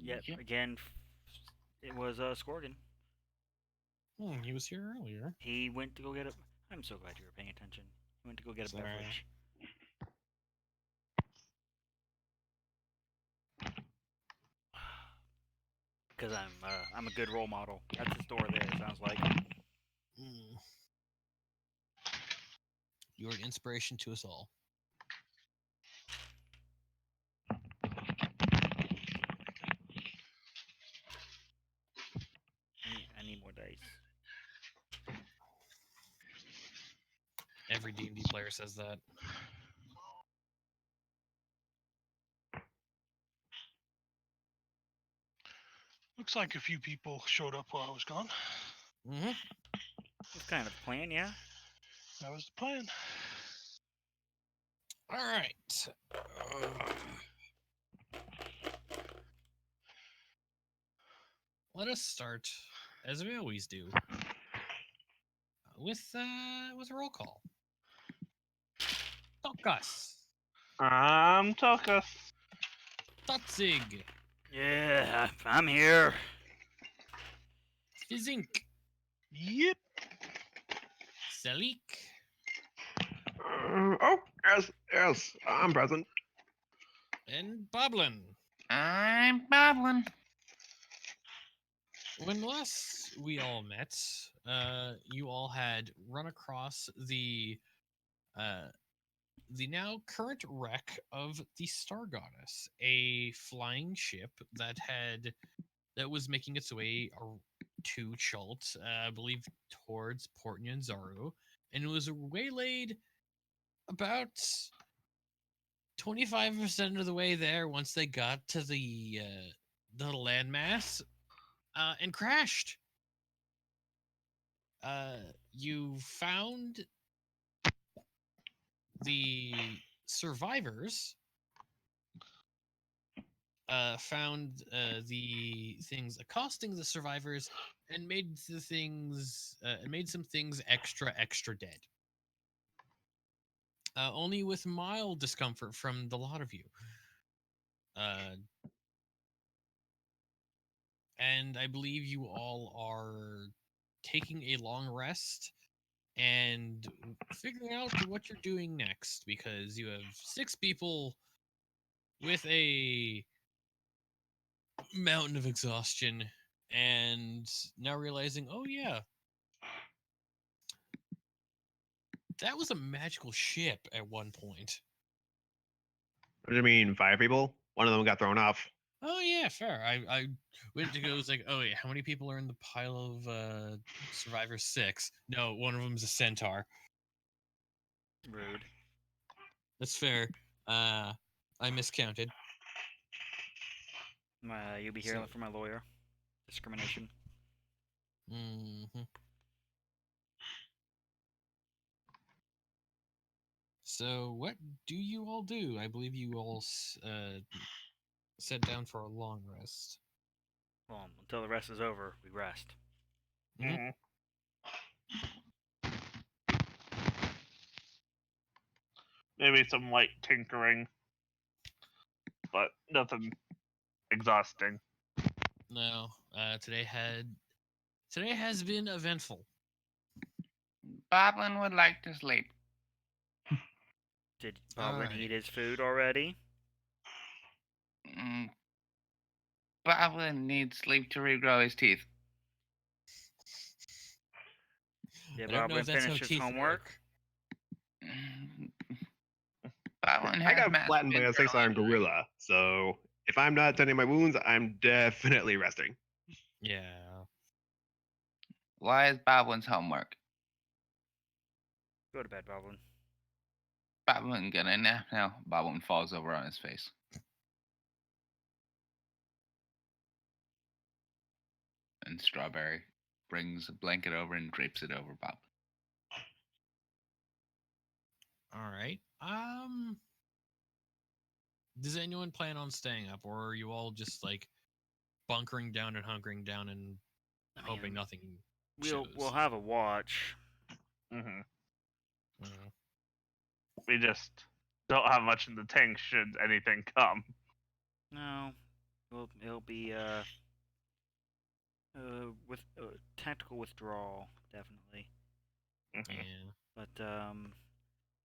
Yep, Yep. again, it was Scorgan. He was here earlier. He went to go get a. I'm so glad you were paying attention. He went to go get a Sorry. beverage. Because I'm a good role model. That's his door there. Sounds like. You're an inspiration to us all. I need more dice. Every D&D player says that. Looks like a few people showed up while I was gone. Mm-hmm. That's kind of the plan, yeah. That was the plan. All right. Let us start, as we always do, with a roll call. Tokas. Tokus. Totzig. Yeah, I'm here. Fizink. Yep. Salik. Oh, yes, I'm present. And Boblin. I'm babbling. When last we all met, you all had run across the now current wreck of the Star Goddess, a flying ship that was making its way to Chult, I believe towards Port Nyanzaru, and it was waylaid about 25% of the way there once they got to the landmass, and crashed. You found the survivors, found the things accosting the survivors, and made some things extra dead. Only with mild discomfort from the lot of you. And I believe you all are taking a long rest and figuring out what you're doing next, because you have 6 people with a mountain of exhaustion, and now realizing, oh yeah, that was a magical ship at one point. What do you mean, 5 people? One of them got thrown off. Oh yeah, fair. I went to go, was like, oh wait, how many people are in the pile of Survivor 6? No, one of them's a centaur. Rude. That's fair. I miscounted. You'll be hearing from my lawyer. Discrimination. Mm-hmm. So what do you all do? I believe you all sat down for a long rest. Well, until the rest is over, we rest. Mhm. Maybe some light tinkering, but nothing exhausting. No, today has been eventful. Boblin would like to sleep. Did Boblin Alright. eat his food already? Boblin needs sleep to regrow his teeth. Did I don't know Boblin if that's how finish his teeth homework? Boblin I has got massive flattened by a internal 6-armed injury. gorilla, so if I'm not tending my wounds, I'm definitely resting. Yeah. Why is Boblin's homework? Go to bed, Boblin. Boblin gonna nap now. Boblin falls over on his face. And Strawberry brings a blanket over and drapes it over Boblin. Alright. Does anyone plan on staying up, or are you all just like bunkering down and hunkering down and hoping nothing shows? We'll have a watch. Mm-hmm. Mm. We just don't have much in the tank should anything come. No. It'll be with tactical withdrawal, definitely. Mhm. Yeah. But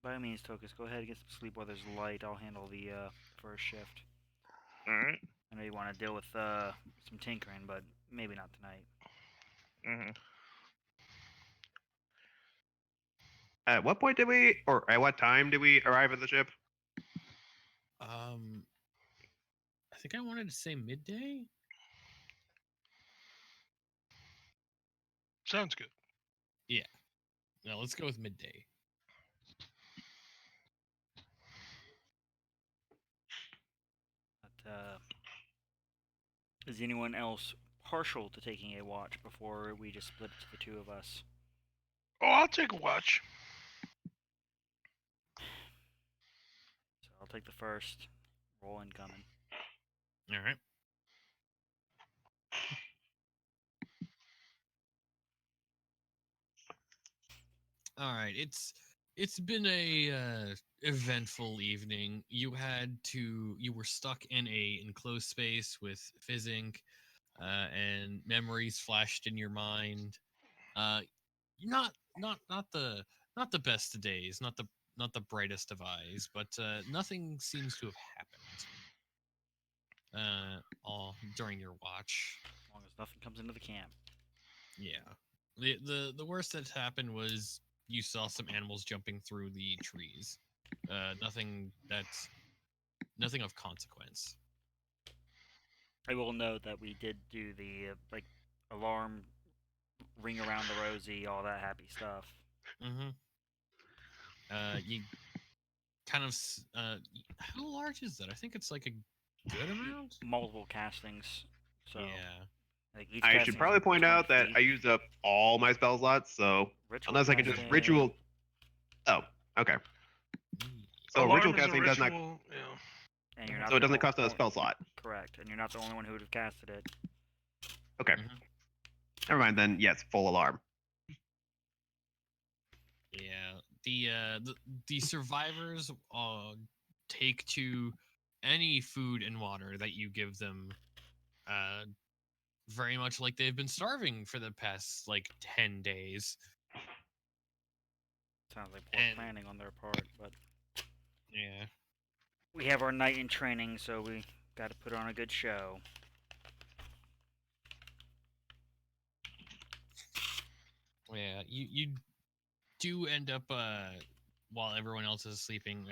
by all means, Tokus, go ahead and get some sleep while there's light. I'll handle the first shift. All right. I know you want to deal with some tinkering, but maybe not tonight. Mm-hmm. At what point did we, or at what time did we arrive at the ship? I think I wanted to say midday. Sounds good. No, let's go with midday. But is anyone else partial to taking a watch before we just split it to the two of us? Oh, I'll take a watch. So I'll take the first. Roll incoming. All right. All right. It's been a eventful evening. You were stuck in a enclosed space with fizzing, and memories flashed in your mind. Uh, not the best of days, not the brightest of eyes, but nothing seems to have happened. All during your watch. As long as nothing comes into the camp. Yeah. The worst that happened was you saw some animals jumping through the trees. Nothing of consequence. I will note that we did do the alarm ring around the rosy, all that happy stuff. Mm-hmm. You kind of how large is that? I think it's like a good amount. Multiple castings. So Yeah. like each I casting should is probably point 20 out that feet. I used up all my spell slots, so Ritual unless I can just casting. ritual. Oh, okay. So Alarm ritual is a casting does not, ritual. Yeah. And you're not so it the doesn't cost a o- spell slot. Correct. And you're not the only one who would have casted it. Okay. Mhm. Never mind then. Yes, full alarm. Yeah. The survivors take to any food and water that you give them, uh very much like they've been starving for the past like 10 days. Sounds like poor And planning on their part, but yeah. we have our night in training, so we got to put on a good show. Yeah, you do end up while everyone else is sleeping,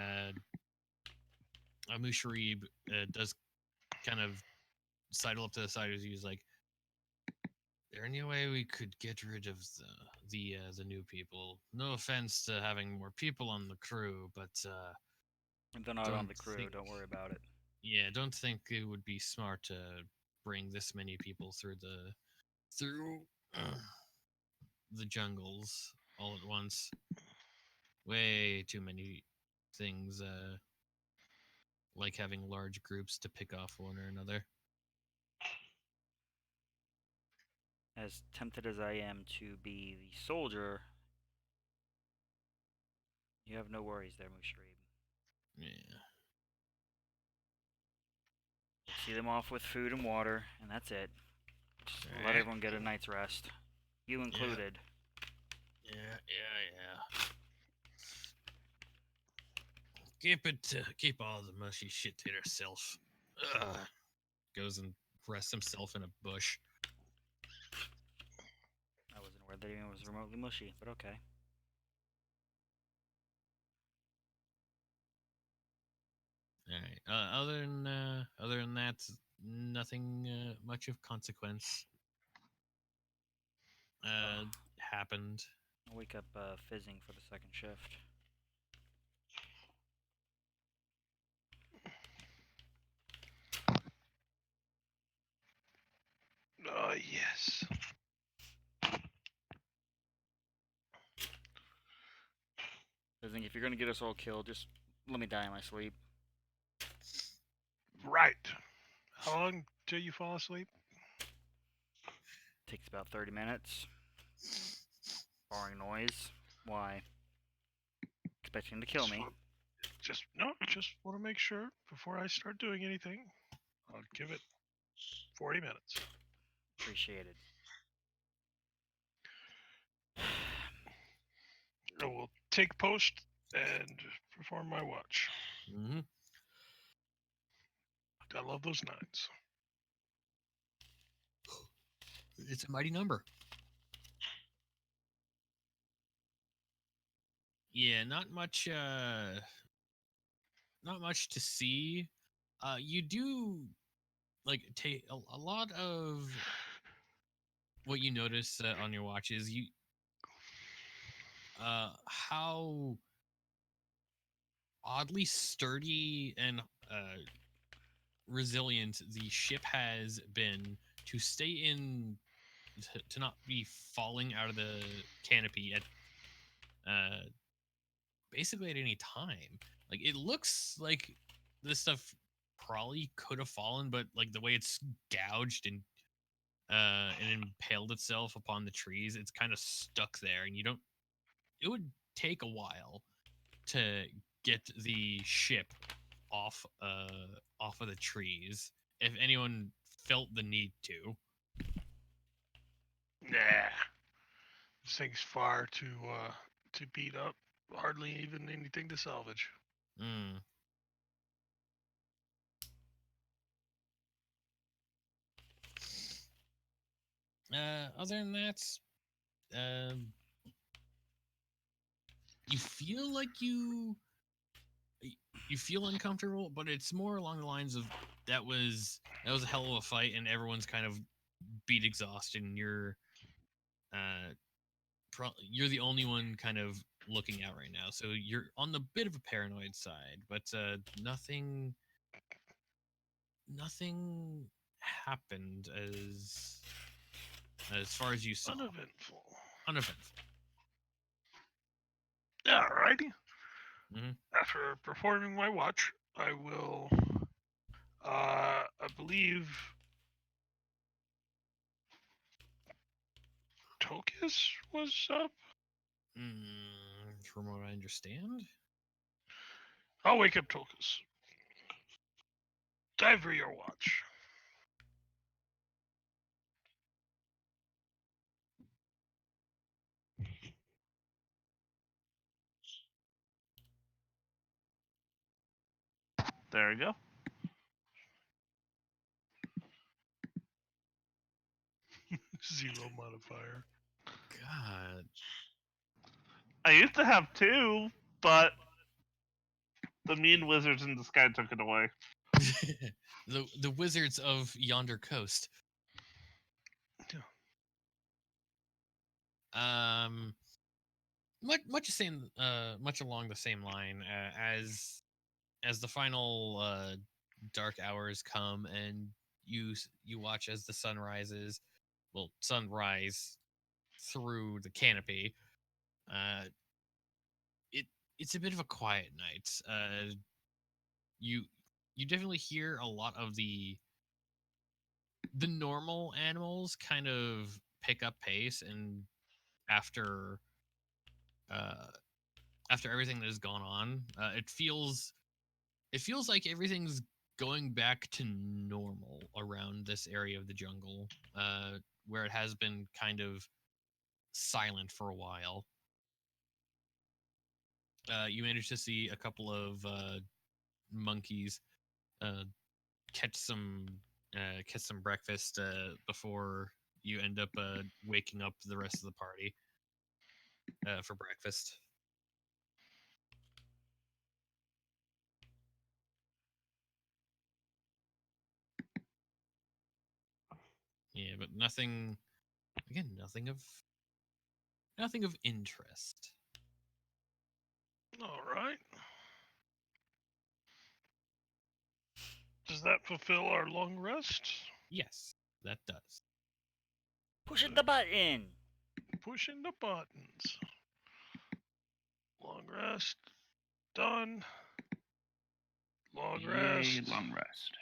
Musharib does kind of sidle up to the side as he's like, there any way we could get rid of the new people? No offense to having more people on the crew, but They're not on don't the crew. think Don't worry about it. yeah, don't think it would be smart to bring this many people through the jungles all at once. Way too many things, like having large groups to pick off one or another. As tempted as I am to be the soldier, you have no worries there, Musharib. Yeah. See them off with food and water, and that's it. Just let Alright. everyone get a night's rest. You included. Yeah. Keep all the mushy shit to herself. Ugh. Goes and rests himself in a bush. I wasn't aware that even was remotely mushy, but okay. Alright. Other than that, nothing much of consequence happened. I'll wake up fizzing for the second shift. Oh, yes. Fizzing, if you're gonna get us all killed, just let me die in my sleep. Right. How long till you fall asleep? Takes about 30 minutes. Barring noise. Why? Expecting to kill me. Just want to make sure before I start doing anything. I'll give it 40 minutes. Appreciated. I will take post and perform my watch. Mm-hmm. I love those 9s. It's a mighty number. Yeah, not much to see. You do like take a lot of what you notice on your watch is how oddly sturdy and resilient the ship has been to stay in to not be falling out of the canopy at uh basically at any time. Like it looks like this stuff probably could have fallen, but like the way it's gouged and impaled itself upon the trees, it's kind of stuck there, and you don't. It would take a while to get the ship off of the trees if anyone felt the need to. Nah. This thing's far too beat up. Hardly even anything to salvage. Mm. Other than that, um, you feel like you feel uncomfortable, but it's more along the lines of that was a hell of a fight, and everyone's kind of beat exhausted, and uh, you're the only one kind of looking out right now, so you're on the bit of a paranoid side, but nothing happened as far as you saw. Uneventful. Uneventful. Alrighty. Mhm. After performing my watch, I will. I believe Tokus was up. From what I understand. I'll wake up Tokus. Dive for your watch. There we go. Zero modifier. God. I used to have 2, but the mean wizards in the sky took it away. the wizards of yonder coast. Much along the same line as the final dark hours come, and you watch as the sun rises, sunrise through the canopy. Uh, it it's a bit of a quiet night. You you definitely hear a lot of the normal animals kind of pick up pace, and after uh after everything that has gone on, it feels like everything's going back to normal around this area of the jungle, where it has been kind of silent for a while. You managed to see a couple of monkeys uh, catch some breakfast before you end up waking up the rest of the party for breakfast. Yeah, but nothing. Again, nothing of interest. All right. Does that fulfill our long rest? Yes, that does. Pushing the button. Pushing the buttons. Long rest. Done. Long Yay, rest. long rest.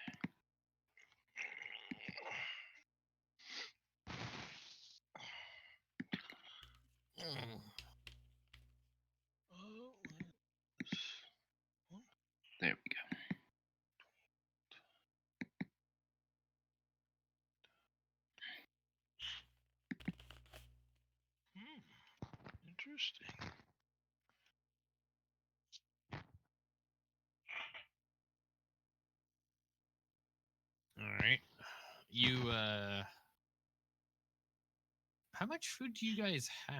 Mm. There we go. Interesting. All right. You how much food do you guys have?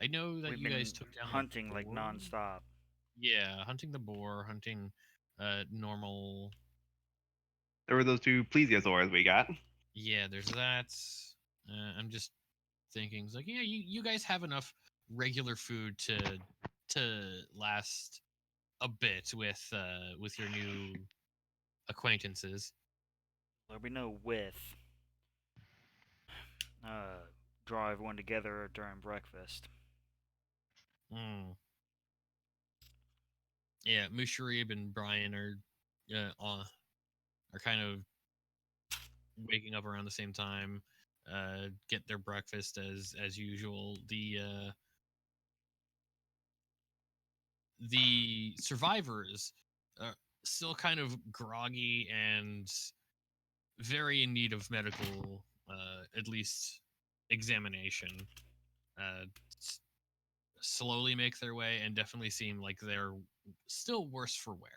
I know that We've you been guys took down the hunting like boar. nonstop. Yeah, hunting the boar, hunting normal. There were those 2 plesiosaurs we got. Yeah, there's that. I'm just thinking, it's like, yeah, you guys have enough regular food to last a bit with your new acquaintances. There'll be no with. Draw everyone together during breakfast. Mm. Yeah, Musharib and Brian are kind of waking up around the same time, get their breakfast as usual. The survivors are still kind of groggy and very in need of medical, at least examination. S- Slowly make their way and definitely seem like they're still worse for wear.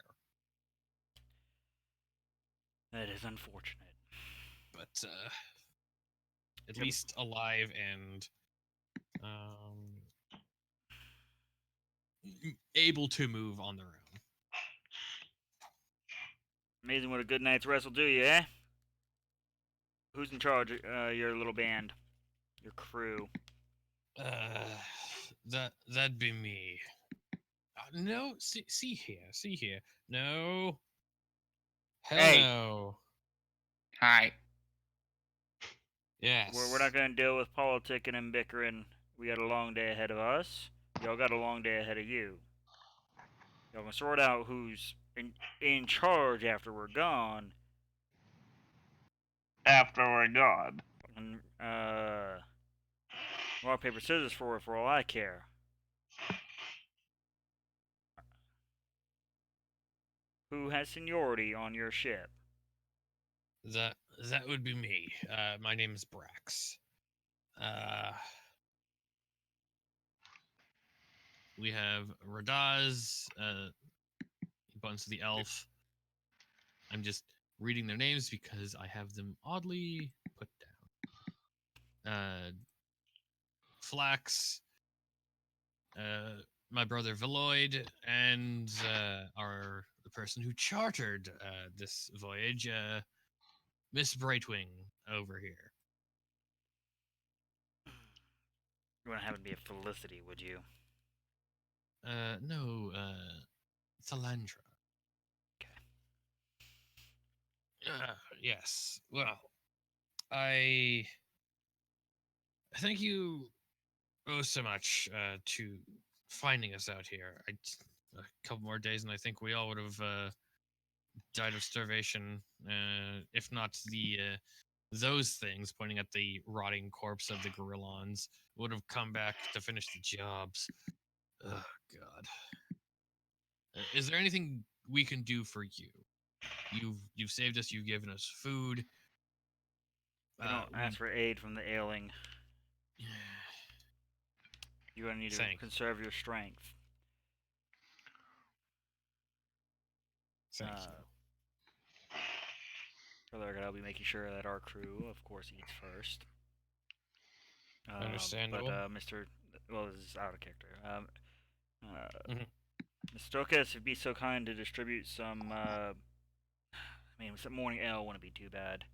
That is unfortunate. But at Yep. least alive and um, able to move on their own. Amazing what a good night's rest will do you, eh? Who's in charge? Your little band, your crew. That'd be me. No, see here. No, hell Hey. no. Hi. Yes. We're not gonna deal with politicking and bickering. We got a long day ahead of us. Y'all got a long day ahead of you. Y'all gonna sort out who's in charge after we're gone. After we're gone. And rock paper scissors for all I care. Who has seniority on your ship? That would be me. My name is Brax. We have Radaz, Buns the Elf. I'm just reading their names because I have them oddly put down. Flax, my brother Veloid, and the person who chartered this voyage, Miss Brightwing over here. You wouldn't have it be a Felicity, would you? No, Thalandra. Okay. Yes. Well, I thank you oh so much to finding us out here. A couple more days, and I think we all would have died of starvation, if not those things. Pointing at the rotting corpse of the gorillons, would have come back to finish the jobs. Oh God. Is there anything we can do for you? You've saved us. You've given us food. We don't ask for aid from the ailing. You're gonna need to conserve your strength. Thank you. Further, I'll be making sure that our crew, of course, eats first. Understandable. But Mr. Well, this is out of character. Mhm. Mr. Stokas, if you'd be so kind to distribute some. I mean, some morning ale wouldn't be too bad.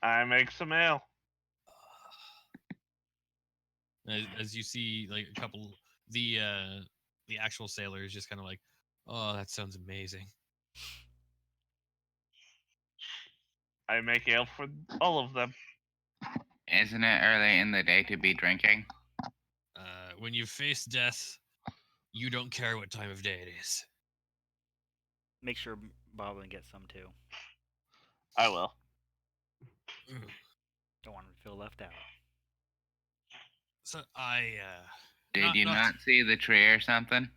I make some ale. As you see, like a couple, the actual sailors just kind of like, oh, that sounds amazing. I make ale for all of them. Isn't it early in the day to be drinking? When you face death, you don't care what time of day it is. Make sure Boblin gets some too. I will. Don't want him to feel left out. So I Did you not see the tree or something?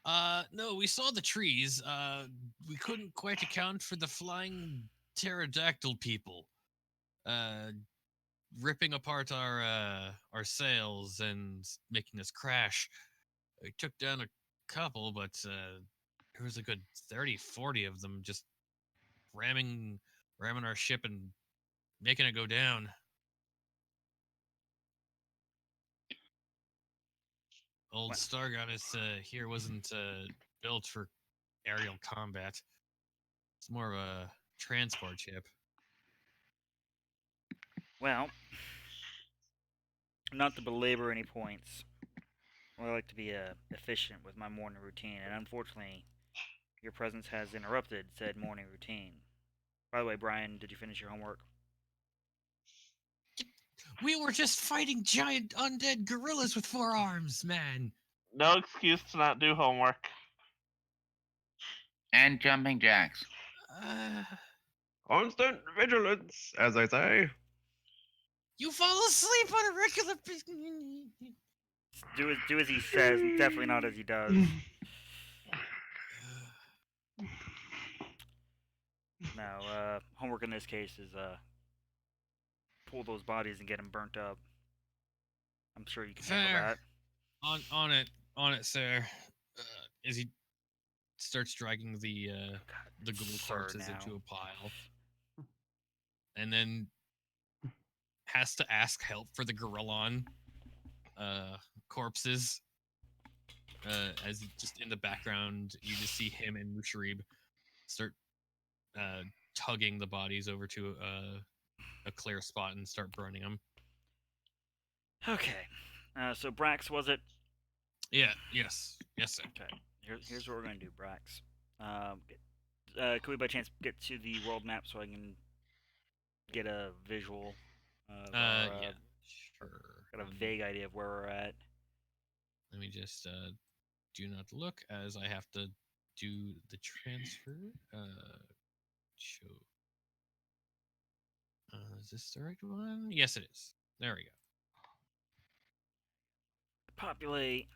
No, we saw the trees. We couldn't quite account for the flying pterodactyl people. ripping apart our sails and making us crash. We took down a couple, but there was a good 30, 40 of them just ramming our ship and making it go down. Old What? Star Goddess here wasn't built for aerial combat. It's more of a transport ship. Well, not to belabor any points, I like to be efficient with my morning routine, and unfortunately, your presence has interrupted said morning routine. By the way, Brian, did you finish your homework? We were just fighting giant undead gorillas with 4 arms, man. No excuse to not do homework. And jumping jacks. Constant vigilance, as I say. You fall asleep on a regular. Do as he says, definitely not as he does. No, homework in this case is pull those bodies and get them burnt up. I'm sure you can handle Fair. that. On it, sir. As he starts dragging the ghoul sir corpses now. into a pile, and then has to ask help for the gorillon corpses. As just in the background, you just see him and Musharib start tugging the bodies over to a clear spot and start burning them. Okay. So Brax, was it? Yeah. Yes, sir. Okay. Here's what we're gonna do, Brax. Can we by chance get to the world map so I can get a visual? Yeah, sure. Got a vague idea of where we're at. Let me just do not look, as I have to do the transfer. Show. Is this the right one? Yes, it is. There we go. Populate.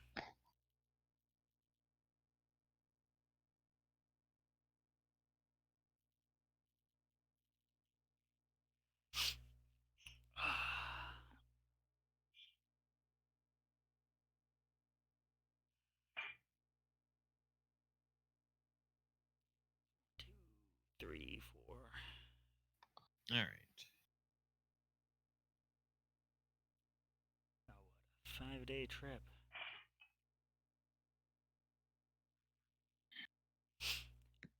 Two, 3, 4. All right. Oh, what a 5-day trip.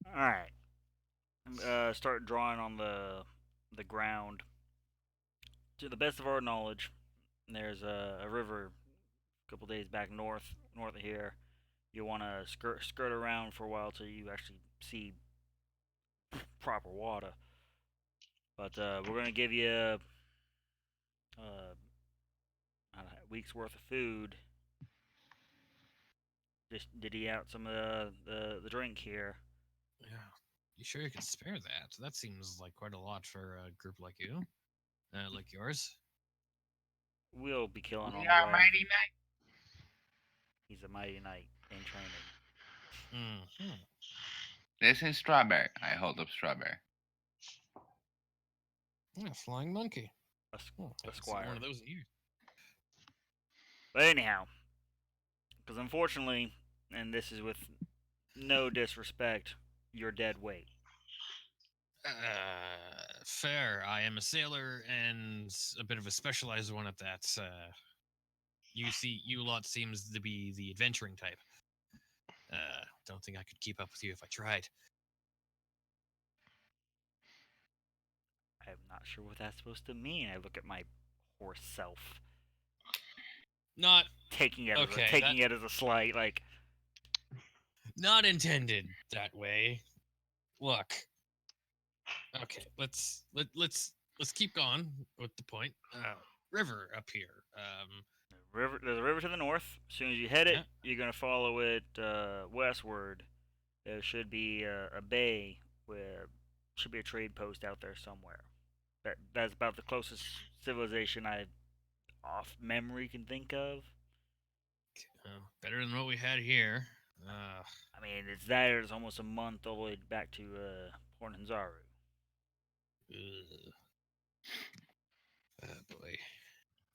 All right. Start drawing on the ground. To the best of our knowledge, there's a river a couple days back north of here. You want to skirt around for a while till you actually see proper water. But we're gonna give you a week's worth of food. Just diddy out some of the drink here. Yeah. You sure you can spare that? That seems like quite a lot for a group like you, like yours. We'll be killing on We the are way. mighty knight. He's a mighty knight in training. Mm-hmm. This is Strawberry. I hold up Strawberry. Yeah, flying monkey. A Haven't seen squire. one of those in years. But anyhow, because unfortunately, and this is with no disrespect, you're dead weight. Fair. I am a sailor and a bit of a specialized one at that. You lot seems to be the adventuring type. Don't think I could keep up with you if I tried. I'm not sure what that's supposed to mean. I look at my horse self, Not taking it Okay, it as a slight, like. not intended that way. Look. Okay, let's keep going with the point. River up here. There's a river to the north. As soon as you head it, Yeah. you're gonna follow it westward. There should be a bay where should be a trade post out there somewhere. That's about the closest civilization I, off memory, can think of. Better than what we had here. I mean, it's that or it's almost a month all the way back to Port Hanzaru. Oh boy.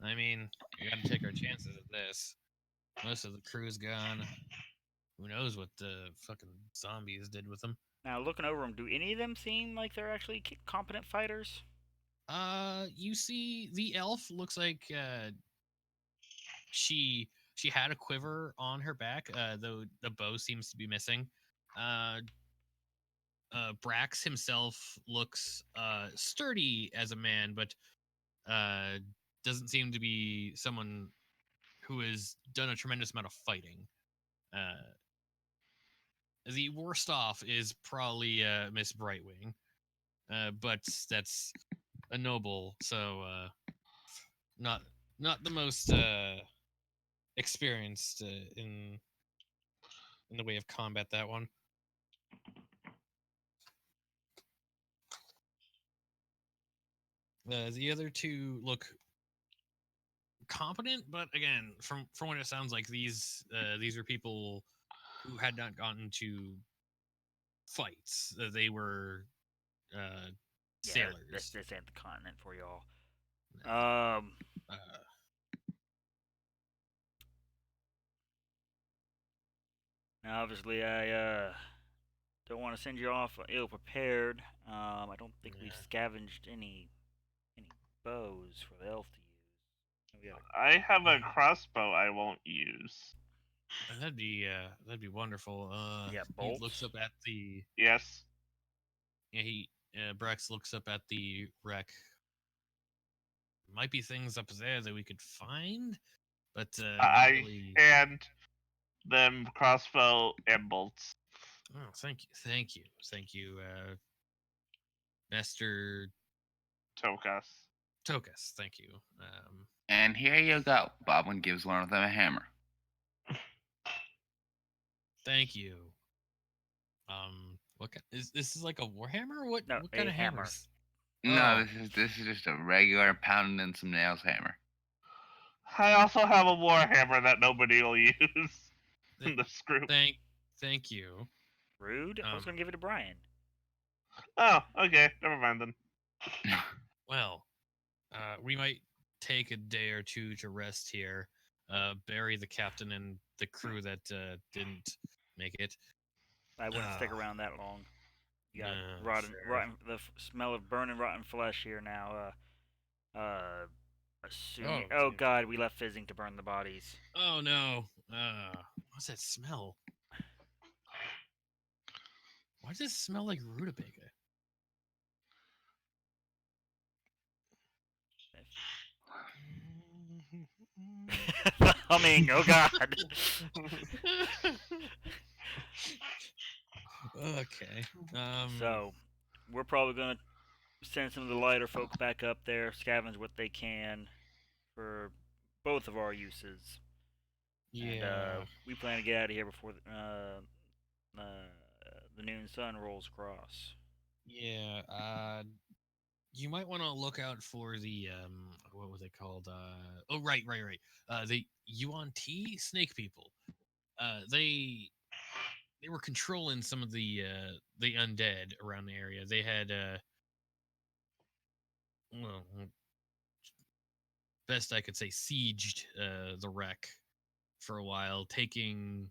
I mean, we got to take our chances at this. Most of the crew's gone. Who knows what the fucking zombies did with them? Now, looking over them, do any of them seem like they're actually competent fighters? You see, the elf looks like she had a quiver on her back, though the bow seems to be missing. Brax himself looks sturdy as a man, but doesn't seem to be someone who has done a tremendous amount of fighting. The worst off is probably Miss Brightwing, but that's a noble, so not the most experienced in the way of combat. That one. The other two look competent, but again, from what it sounds like, these are people who had not gotten to fights. They were sailors. Yeah, this ain't the continent for y'all. Uh, Now, obviously, I don't want to send you off ill prepared. I don't think we've scavenged any bows for the elf to use. We got I have a crossbow I won't use. that'd be wonderful. Yeah, He bolts? looks up at the Yes. Brex looks up at the wreck. Might be things up there that we could find, but not I really. hand them crossbow and bolts. Oh, thank you, Master Tokas. Tokus. Thank you. And here you go. Boblin gives one of them a hammer. Thank you. What is this? Is like a warhammer? What No, what kind a of hammer. hammers? No, Oh. this is just a regular pounding in some nails hammer. I also have a warhammer that nobody will use in this group. Thank you. Rude? I was going to give it to Brian. Oh, okay. Never mind then. Well, we might take a day or two to rest here. Bury the captain and the crew that didn't make it. I wouldn't stick around that long. You got No, rotten, fair. smell of burning rotten flesh here now. Assuming. Oh, Oh dear. God, we left fizzing to burn the bodies. Oh no. What's that smell? Why does it smell like rutabaga? The humming. Oh God. Okay. So, we're probably gonna send some of the lighter folk back up there, scavenge what they can for both of our uses. Yeah. And we plan to get out of here before the noon sun rolls across. Yeah. You might want to look out for the what was it called? Oh, right. The Yuan T snake people. They were controlling some of the undead around the area. They had well, best I could say, sieged the wreck for a while, taking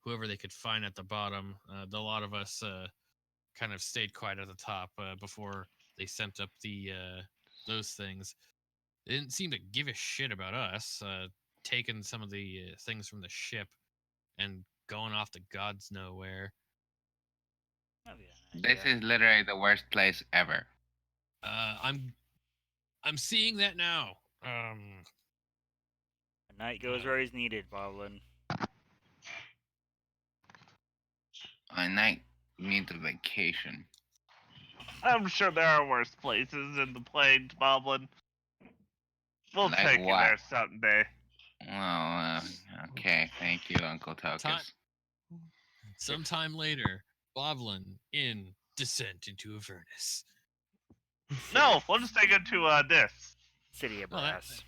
whoever they could find at the bottom. A lot of us kind of stayed quiet at the top before they sent up the those things. They didn't seem to give a shit about us, taking some of the things from the ship and going off to God's nowhere. This is literally the worst place ever. I'm seeing that now. A night goes where he's needed, Boblin. A night needs a vacation. I'm sure there are worse places in the plague, Boblin. We'll Like take you what? there someday. Well, okay. Thank you, Uncle Tokus. Sometime later, Boblin in Descent into Avernus. No, we'll just take it to this. City of Oh, Brass.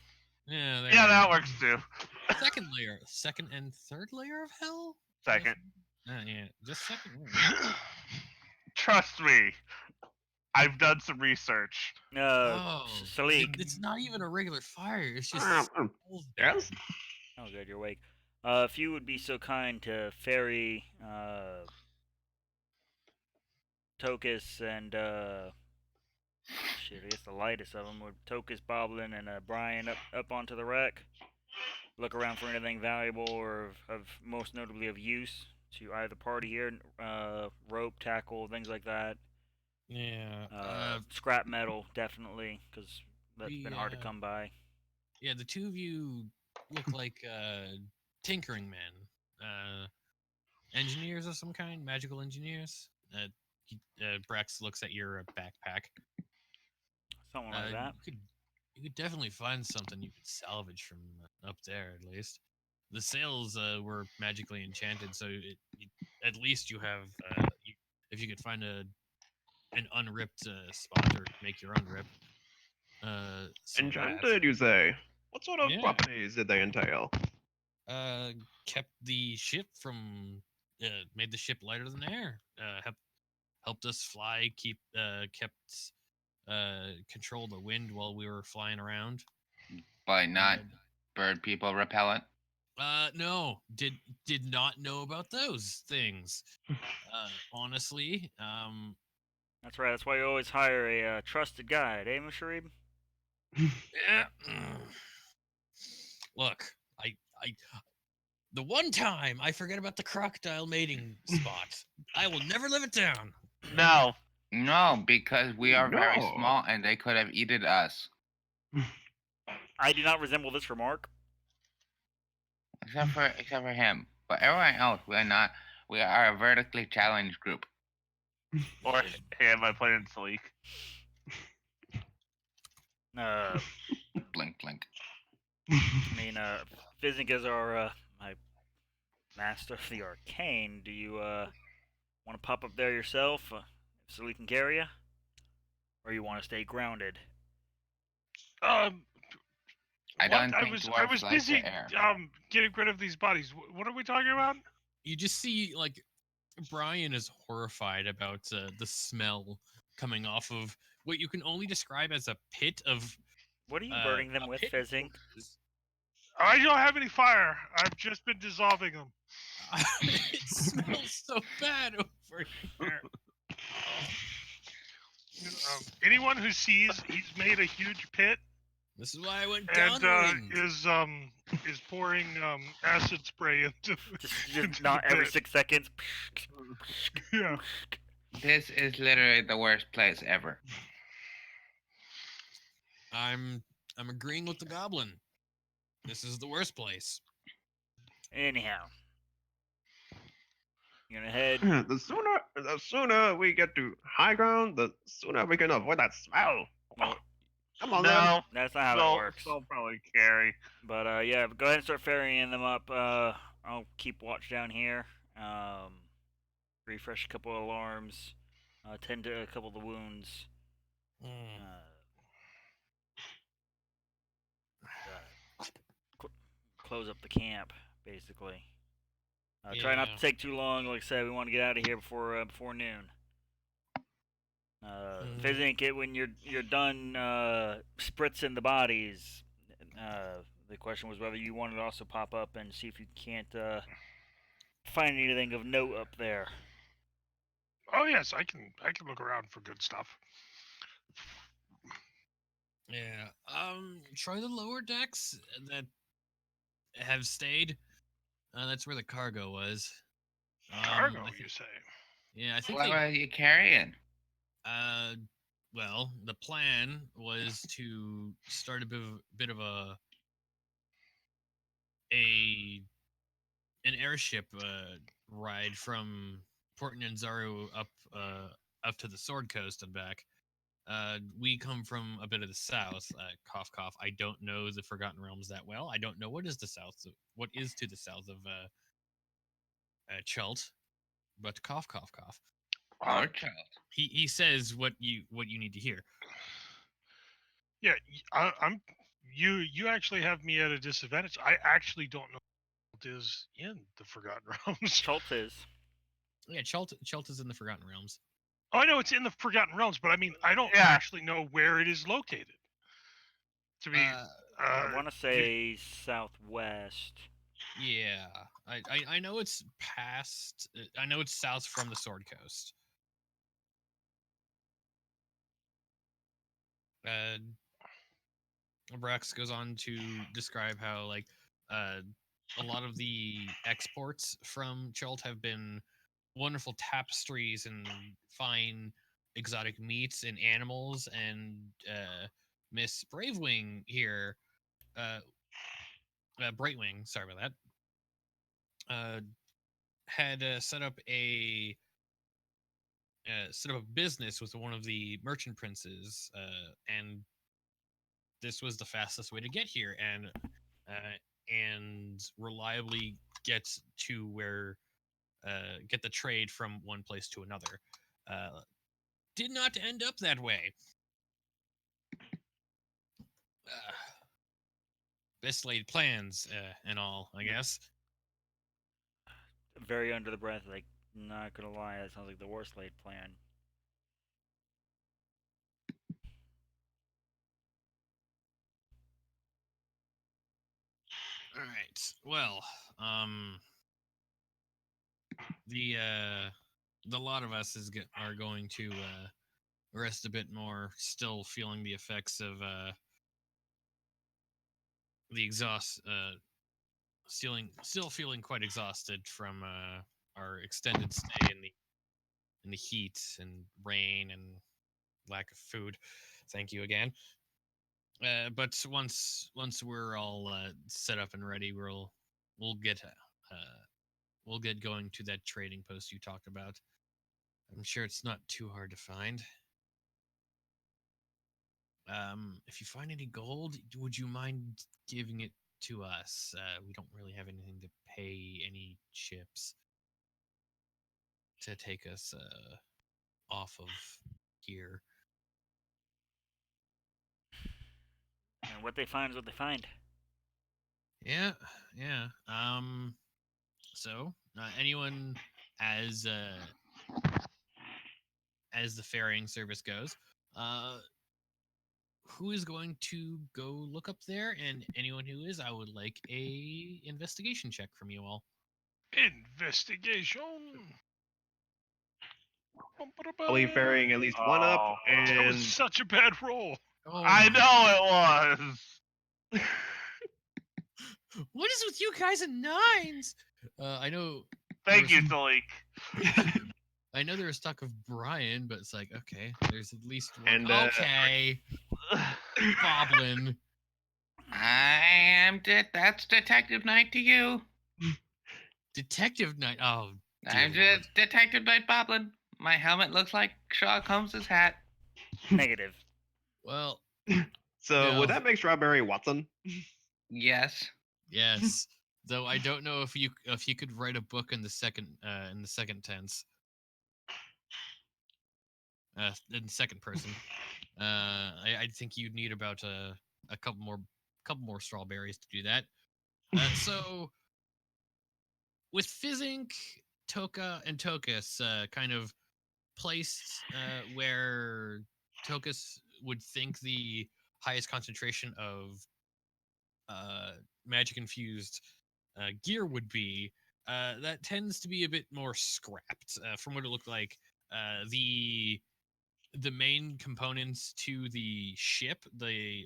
Yeah, there Yeah, you that go. works too. Second and third layer of hell. Second. Yeah, just second layer. Trust me. I've done some research. Salik. It's not even a regular fire. It's just skulls yes. down. Oh, good, you're awake. If you would be so kind to ferry Tokus and shit, I guess the lightest of them would Tokus, Boblin, and Brian up onto the wreck. Look around for anything valuable or of most notably of use to either party here. Rope, tackle, things like that. Yeah. Scrap metal, definitely, because that's We, been hard to come by. Yeah, the two of you look like tinkering men, engineers of some kind, magical engineers. Brex looks at your backpack. Something like that. You could definitely find something you could salvage from up there, at least. The sails were magically enchanted, so at least you have. If you could find an unripped spot or make your own rip. some of that. Enchanted, you say? What sort of Yeah. properties did they entail? Kept the ship from. Made the ship lighter than air. Helped us fly. Kept control the wind while we were flying around. But not bird people repellent. No, did not know about those things. Honestly, That's right. That's why you always hire a trusted guide, eh, Musharib? yeah. Look, the one time I forget about the crocodile mating spot, I will never live it down. No. No, because we are very No. small and they could have eaten us. I do not resemble this remark. Except for him. But everyone else, we are not. We are a vertically challenged group. Or him, I played in Salik. Blink, blink. I mean, Fizzink is our my master of the arcane. Do you want to pop up there yourself so we can carry you, or you want to stay grounded? I What? don't I think was dwarves like busy the air. getting rid of these bodies. What are we talking about? You just see like Brian is horrified about the smell coming off of what you can only describe as a pit of. What are you burning them a with, pit of Fizzink? corpses. I don't have any fire. I've just been dissolving them. It smells so bad over here. Anyone who sees he's made a huge pit This is why I went and downwind. is pouring acid spray into Just into not the every pit. 6 seconds. Yeah. This is literally the worst place ever. I'm agreeing with the goblin. This is the worst place. Anyhow, you're gonna head. The sooner we get to high ground, the sooner we can avoid that smell. Well, Come on, No. that's not how they'll, that works. they'll probably carry. But yeah, go ahead and start ferrying them up. I'll keep watch down here. Refresh a couple of alarms. Tend to a couple of the wounds. Mm. Close up the camp, basically. Try not Yeah. to take too long. Like I said, we want to get out of here before noon. Fizzink, when you're done spritzing the bodies, the question was whether you wanted to also pop up and see if you can't find anything of note up there. Oh yes, I can look around for good stuff. Yeah. Try the lower decks that have stayed. That's where the cargo was. Cargo, I thi- you say? Yeah, I think What they. are you carrying? Well, the plan was to start a bit of an airship ride from Port Nyanzaru up to the Sword Coast and back. We come from a bit of the south. Cough, cough. I don't know the Forgotten Realms that well. I don't know what is to the south of Chult, but cough, cough, cough. Our child. He says what you need to hear. Yeah, I'm. You actually have me at a disadvantage. I actually don't know what is in the Forgotten Realms. Schultz is. Yeah, Chult is in the Forgotten Realms. Oh, I know it's in the Forgotten Realms, but I mean, I don't Yeah. actually know where it is located. To be, I want to you- say southwest. Yeah, I know it's past. I know it's south from the Sword Coast. Brax goes on to describe how like a lot of the exports from Chult have been wonderful tapestries and fine exotic meats and animals, and Miss Bravewing here, uh, Brightwing, sorry about that, had set up a business with one of the merchant princes, and this was the fastest way to get here and reliably get to where get the trade from one place to another. Did not end up that way. Best laid plans and all, I guess. Very under the breath, like, not gonna lie, that sounds like the worst laid plan. All right. Well, the lot of us are going to rest a bit more, still feeling the effects of the exhaust, still feeling quite exhausted from our extended stay in the heat and rain and lack of food. Thank you again. But once we're all set up and ready, we'll get we'll get going to that trading post you talked about. I'm sure it's not too hard to find. If you find any gold, would you mind giving it to us? We don't really have anything to pay any ships to take us off of here. And what they find is what they find. Yeah, yeah. So anyone as as the ferrying service goes, who is going to go look up there? And anyone who is, I would like a investigation check from you all. investigation. I'll be ferrying at least one up, Oh, That was and such a bad roll. Oh, I my- know it was. What is with you guys and nines? I know. Thank you, some- Salik. I know there was talk of Brian, but it's like, okay, there's at least one. And, Okay, Boblin. That's Detective Knight to you. Detective Knight. Oh, dear I'm Lord. just Detective Knight Boblin. My helmet looks like Sherlock Holmes's hat. Negative. Well, so No. would that make Strawberry Watson? Yes. yes. Though I don't know if you could write a book in the second tense. In the second person. I think you'd need about a couple more strawberries to do that. So with Fizzink, Toka, and Tokus kind of placed where Tokus would think the highest concentration of magic infused gear would be, that tends to be a bit more scrapped from what it looked like. The main components to the ship, the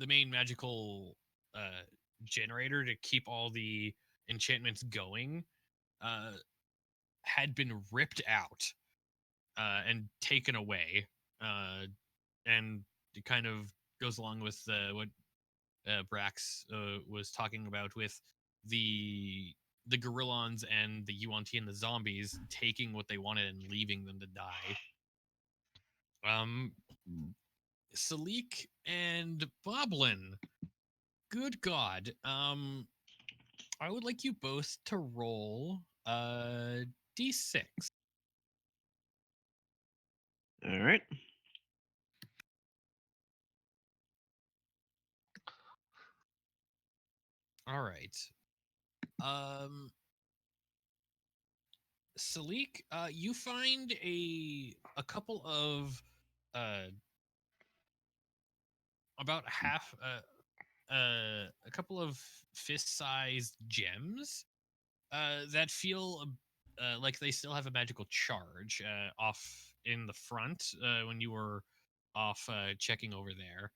main magical generator to keep all the enchantments going, uh, had been ripped out and taken away, and it kind of goes along with what Brax was talking about with the Gorillons and the Yuan-Ti and the zombies taking what they wanted and leaving them to die. Salik and Boblin, good God. I would like you both to roll d6. All right. All right. Um Salik, you find a couple of about half a couple of fist-sized gems that feel like they still have a magical charge off in the front when you were off checking over there.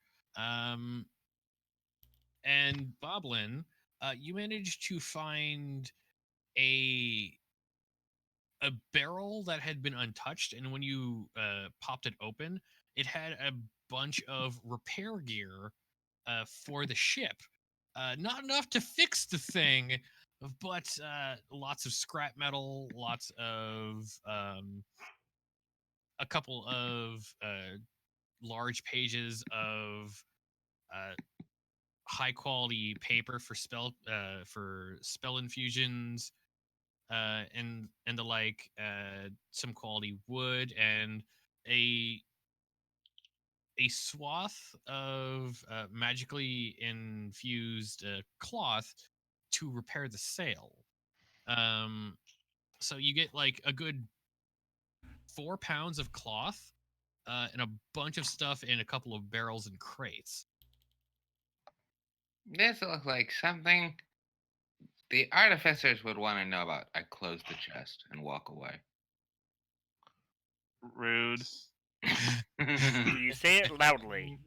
And Boblin, you managed to find a barrel that had been untouched, and when you popped it open, it had a bunch of repair gear for the ship. Not enough to fix the thing, but lots of scrap metal, lots of a couple of large pages of high quality paper for spell infusions, and the like, some quality wood, and a swath of magically infused cloth to repair the sail. So you get like a good 4 pounds of cloth and a bunch of stuff in a couple of barrels and crates. This looks like something the artificers would want to know about. I close the chest and walk away. Rude. Do you say it loudly?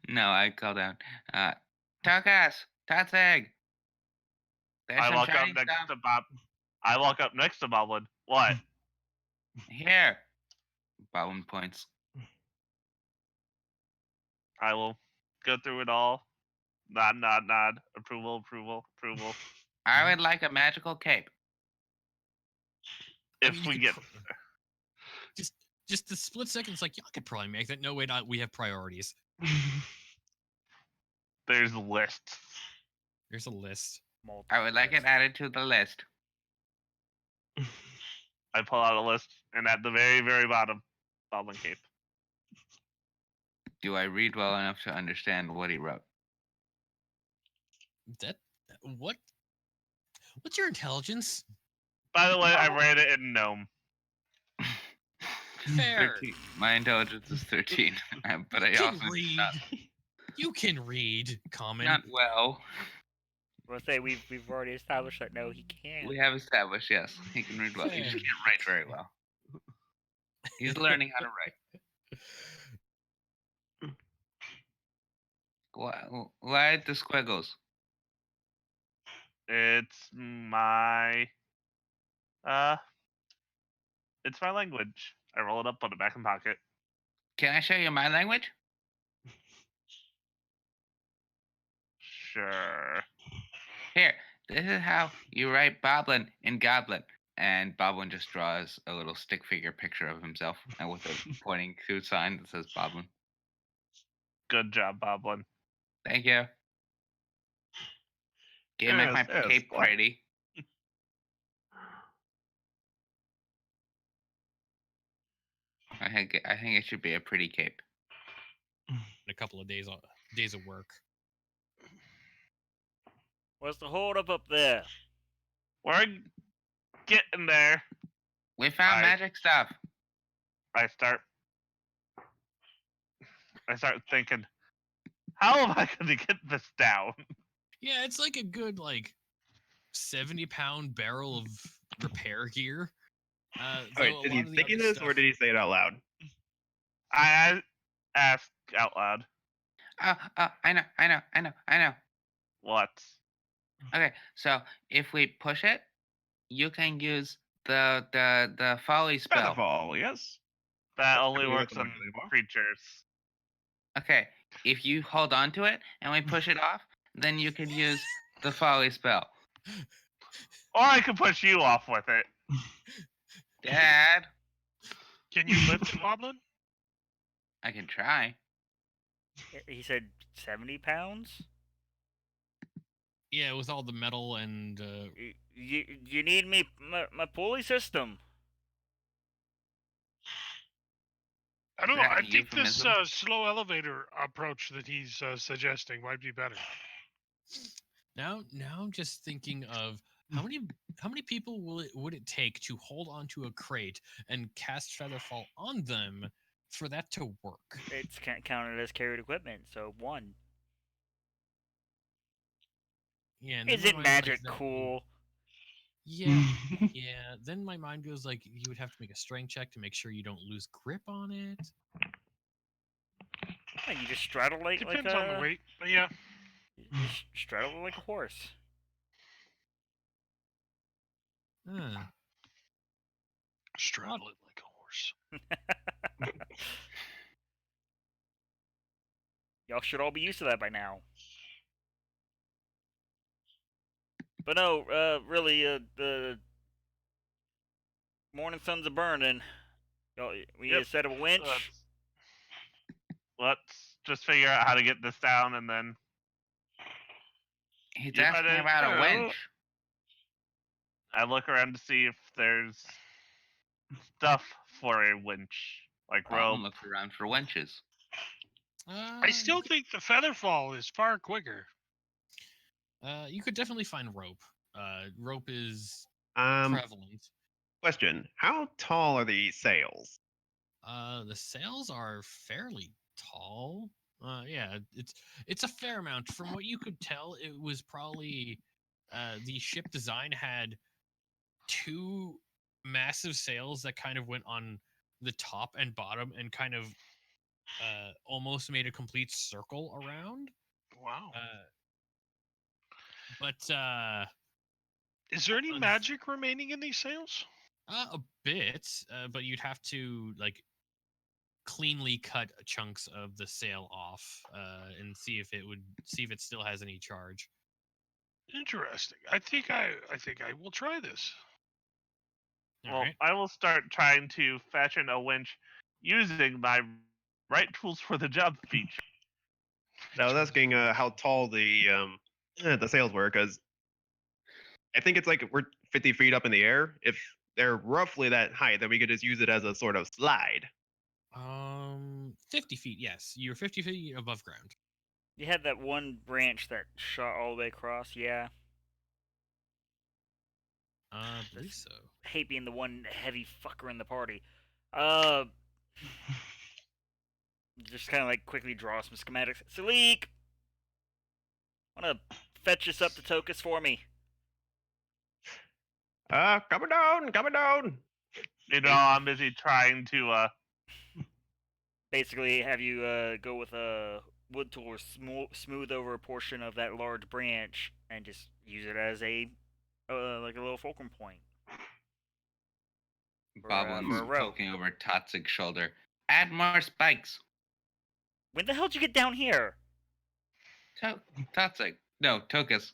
No, I call down. Tarkas, Tatseg. There's I some walk up shiny next stuff to Bob. I walk up next to Boblin. What? here. Bowen points. I will go through it all. Nod, nod, nod. Approval, approval, approval. I would like a magical cape. I If mean, you we could get just the split second, it's like, yeah, I could probably make that. No, wait, we have priorities. there's lists. There's a list. I would like it added to the list. I pull out a list, and at the very, very bottom, Boblin cape. Do I read well enough to understand what he wrote? That what? What's your intelligence? By the way, I read it in Gnome. Fair. 13. My intelligence is 13, but I You also can read. You can read common. not well. We'll say we've already established that no, he can't. We have established, yes, he can read well. He just Fair. can't write very well. He's learning how to write. Why the squiggles? It's my it's my language. I roll it up, put it back in pocket. Can I show you my language? Sure. Here, this is how you write Boblin in Goblin. And Boblin just draws a little stick figure picture of himself, and with a pointing to sign that says Boblin. Good job, Boblin. Thank you. Can you make my Yes, cape what? pretty? I think it should be a pretty cape. In a couple of days of work. What's the holdup up there? We're getting there. We found magic stuff. I start thinking, how am I going to get this down? Yeah, it's like a good 70-pound barrel of repair gear. Wait, though a did lot he of the think other this, stuff- or did he say it out loud? I ask out loud. Oh, I know. What? Okay, so if we push it, you can use the folly spell. Featherfall, yes. That That's only typically what works the on market label. creatures. Okay, if you hold on to it and we push it off, then you can use the folly spell. Or I could push you off with it. Dad, Can you lift it, Boblin? I can try. He said 70 pounds? Yeah, with all the metal and You need my pulley system. I don't Is know. that I a think this euphemism? slow elevator approach that he's suggesting might be better. now I'm just thinking of How many people would it take to hold onto a crate and cast Featherfall on them for that to work? It's counted as carried equipment, so 1. Yeah, and then my Isn't mind was like, magic that cool? yeah, yeah. Then my mind goes like, you would have to make a strength check to make sure you don't lose grip on it. Oh, you just straddle like Depends a on the weight, but yeah. you just straddle it like a horse. Huh. Straddle it like a horse. Y'all should all be used to that by now. But no, really, the morning sun's a burning. Y'all, we need Yep. a set of a winch. Let's just figure out how to get this down, and then He's You asking better about a go. winch. I look around to see if there's stuff for a winch, like rope. Boblin looks around for winches. I still think the Featherfall is far quicker. You could definitely find rope. Rope is Um, prevalent. question: how tall are the sails? The sails are fairly tall. Yeah, it's a fair amount. From what you could tell, it was probably the ship design had 2 massive sails that kind of went on the top and bottom and kind of almost made a complete circle around. Wow. But Is there any magic remaining in these sails? a bit, but you'd have to like cleanly cut chunks of the sail off and see if it still has any charge. Interesting. I think I will try this. All Well, right. I will start trying to fashion a winch using my right tools for the job feature. I was asking how tall the sails were, because I think it's like we're 50 feet up in the air. If they're roughly that height, then we could just use it as a sort of slide. 50 feet. Yes, you're 50 feet above ground. You had that one branch that shot all the way across. Yeah, I believe so. hate being the one heavy fucker in the party. Uh, just kind of like quickly draw some schematics. Salik, wanna fetch this up to Tokus for me? Coming down, coming down. You know, I'm busy trying to. Basically, have you go with a wood tool or smooth over a portion of that large branch and just use it as a like a little fulcrum point. Boblin's for a rope. poking over Totzig's shoulder. Add more spikes. When the hell did you get down here? Totzig. No, Tokus.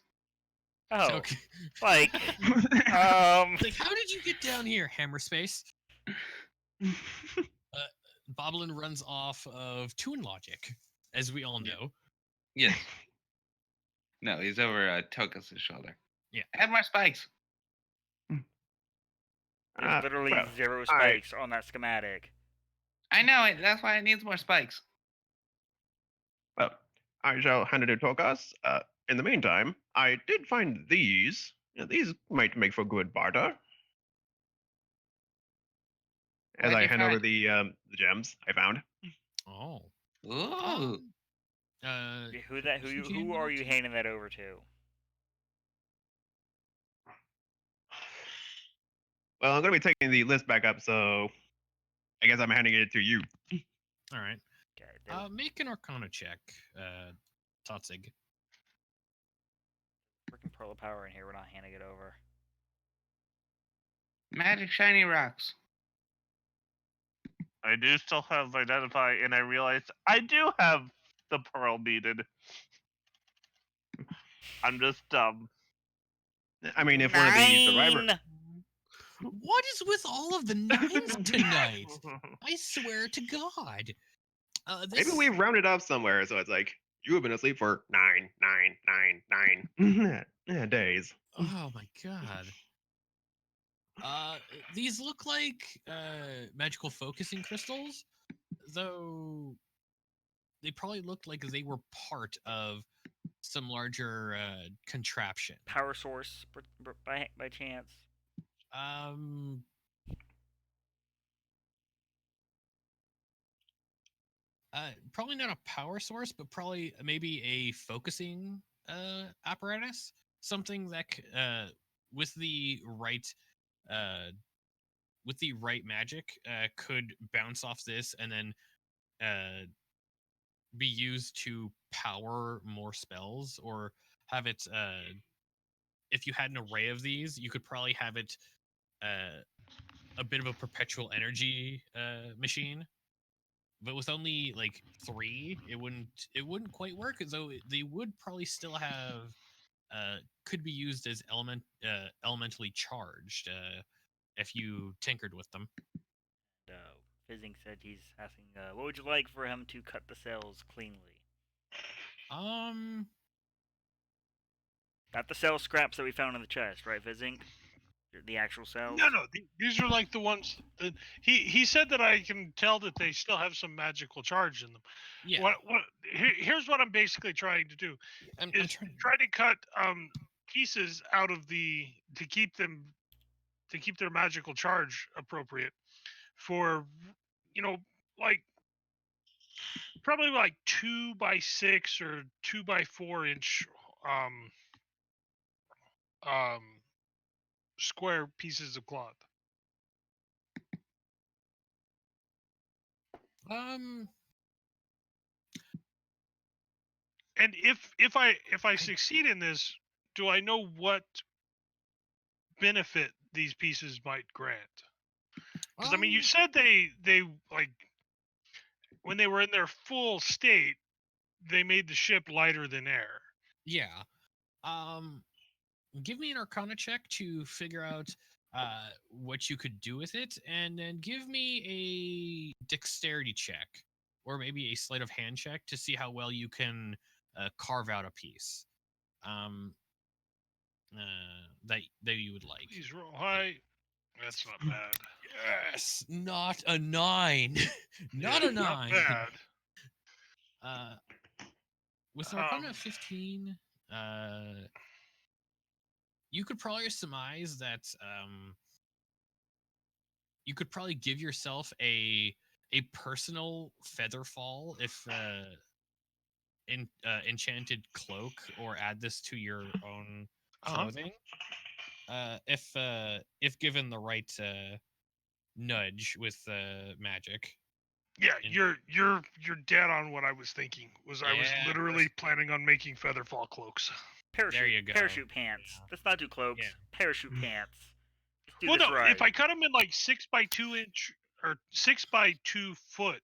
Oh, Okay. like, Like, how did you get down here, Hammer Space? Boblin runs off of Toon Logic, as we all know. Yes. No, he's over Tokus' shoulder. Yeah. Add more spikes. there's literally well, 0 spikes on that schematic. I know it. That's why it needs more spikes. Well, I shall hand it to Tokas. In the meantime, I did find these. These might make for good barter. As What'd I you hand over find? the gems I found. Oh. Ooh. Who are you handing that over to? Well, I'm going to be taking the list back up, so I guess I'm handing it to you. All right. Okay, Make an Arcana check, Totzig. freaking pearl of power in here. We're not handing it over. Magic shiny rocks. I do still have identify, and I realized I do have the pearl needed. I'm just dumb. I mean, if one of the survivor. 9! What is with all of the 9s tonight? I swear to God. Maybe we've rounded up somewhere, so it's like you have been asleep for 9 days. Oh my God. These look like magical focusing crystals, though they probably looked like they were part of some larger contraption. Power source by chance? Um, probably not a power source, but probably maybe a focusing apparatus. Something that with the right uh, with the right magic could bounce off this and then be used to power more spells, or have it. If you had an array of these, you could probably have it a bit of a perpetual energy machine. But with only like 3, it wouldn't quite work. So they would probably still have could be used as elementally charged if you tinkered with them. Fizzing said he's asking, what would you like for him to cut the cells cleanly? Um, Not the cell scraps that we found in the chest, right, Fizzing? The actual cells? No, these are like the ones that he said that I can tell that they still have some magical charge in them. yeah. Here's what I'm basically trying to do I'm is trying. try to cut pieces out of to keep their magical charge appropriate for like probably like 2x6 or 2x4 inch um um square pieces of cloth. Um, And if I succeed in this, do I know what benefit these pieces might grant? Because I mean, you said they like when they were in their full state, they made the ship lighter than air. yeah. Um, give me an Arcana check to figure out what you could do with it, and then give me a Dexterity check, or maybe a sleight of hand check to see how well you can carve out a piece. Um, that you would like. Please roll high. That's not bad. Yes, not a 9. Not Yeah, a 9. Not bad. Uh, with an Arcana of 15, you could probably surmise that you could probably give yourself a personal feather fall if enchanted cloak, or add this to your own clothing. If given the right nudge with magic. Yeah, And- you're dead on what I was thinking. I was Yeah, literally planning on making featherfall cloaks. Parachute, There you go. Parachute pants. Yeah. Let's not do cloaks. Yeah. Parachute pants. Let's do Well, this no, right. if I cut them in like 6x2 inch or 6x2 foot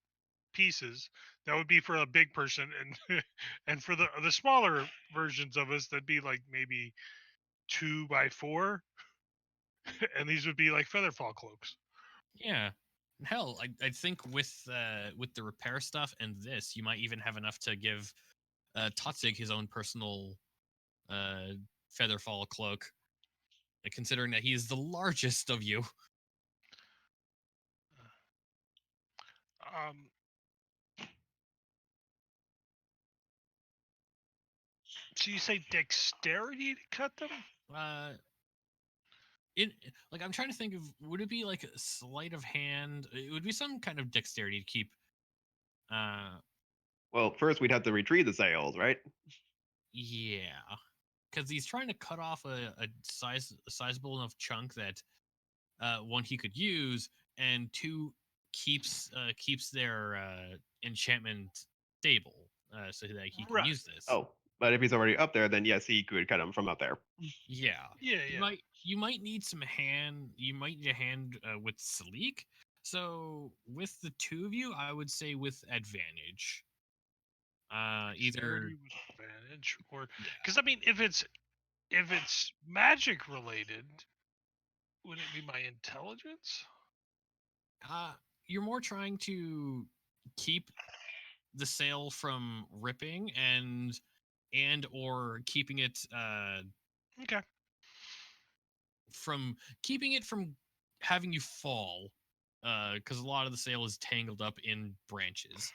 pieces, that would be for a big person, and and for the smaller versions of us, that'd be like maybe 2x4, and these would be like featherfall cloaks. Yeah. Hell, I think with the repair stuff and this, you might even have enough to give Totzig his own personal featherfall cloak, considering that he is the largest of you. Um, so you say dexterity to cut them? I'm trying to think of, would it be like a sleight of hand? It would be some kind of dexterity to keep. Well, first we'd have to retrieve the sails, right? Yeah, because he's trying to cut off a sizable enough chunk that one he could use, and two keeps their enchantment stable, so that he can Right. use this. Oh, but if he's already up there, then yes, he could cut him from up there. Yeah. Yeah, You might need some hand. You might need a hand with Sleek. So with the two of you, I would say with advantage. Either Dexterity with advantage, or because I mean, if it's magic related, would it be my intelligence? You're more trying to keep the sail from ripping and or keeping it Okay. from having you fall, because a lot of the sail is tangled up in branches.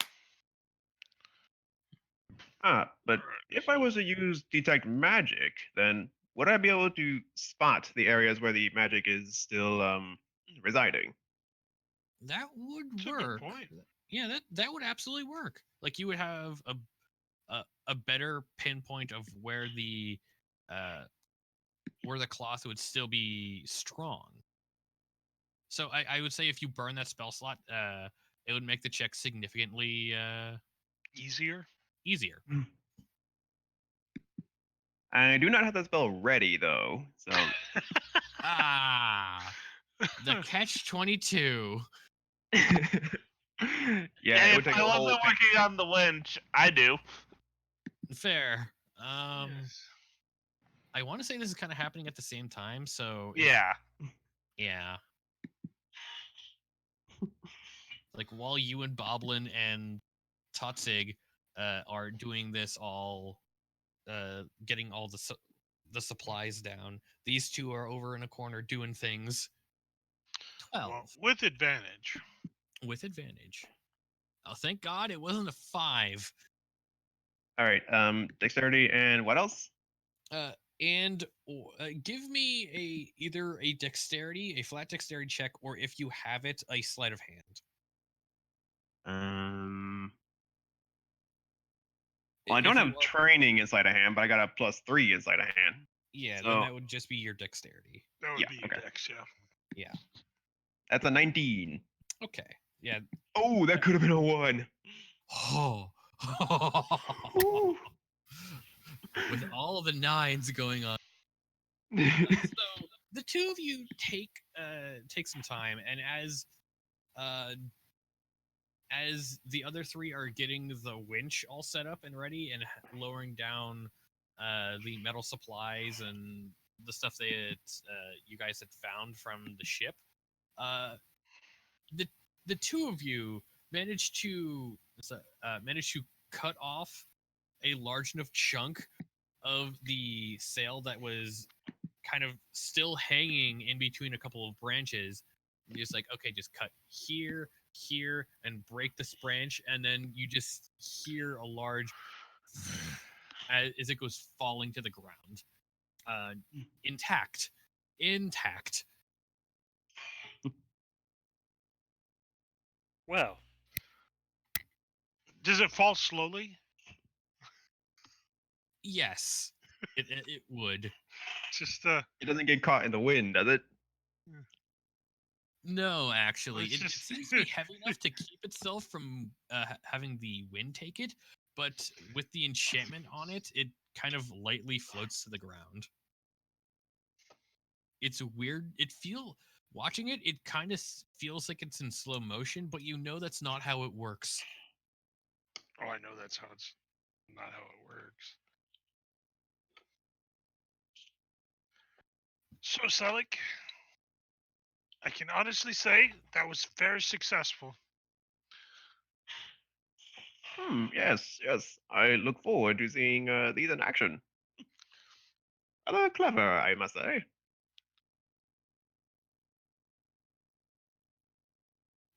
But if I was to use detect magic, then would I be able to spot the areas where the magic is still residing? That would That's a good work. point. Yeah, that would absolutely work. Like you would have a better pinpoint of uh where the cloth would still be strong. So I would say if you burn that spell slot, it would make the check significantly Easier. easier. I do not have that spell ready though, so Ah, the catch-22. yeah, it would If take I a wasn't whole. working on the winch, I do. Fair. Yes. I want to say this is kind of happening at the same time, so Yeah. yeah. Like while you and Boblin and Totzig are doing this all, getting all the supplies down, these two are over in a corner doing things. 12 Well, with advantage. with advantage. Oh, thank God it wasn't a 5. All right, dexterity and what else? And give me either a flat dexterity check, or if you have it, a sleight of hand. Well, I don't If you have are, training inside a hand, but I got a +3 inside a hand. yeah, then So that would just be your dexterity. That would Yeah, be okay. dex, yeah. Yeah. that's a 19. Okay. Yeah. Oh, that could have been a 1. Oh. Ooh. With all of the 9s going on. So the two of you take some time, and as the other three are getting the winch all set up and ready and lowering down the metal supplies and the stuff you guys had found from the ship, uh, the two of you managed to cut off a large enough chunk of the sail that was kind of still hanging in between a couple of branches. You're just like, okay, just cut here, here, and break this branch, and then you just hear a large as it goes falling to the ground. Intact. Well, Does it fall slowly? Yes, it would. Just It doesn't get caught in the wind, does it? No, actually, It's it just- seems to be heavy enough to keep itself from having the wind take it, but with the enchantment on it, it kind of lightly floats to the ground. It's weird. Watching it, it kind of feels like it's in slow motion, but you know that's not how it works. oh, I know that's how it's not how it works. So, Selic, I can honestly say that was very successful. Yes, yes. I look forward to seeing these in action. Rather clever, I must say.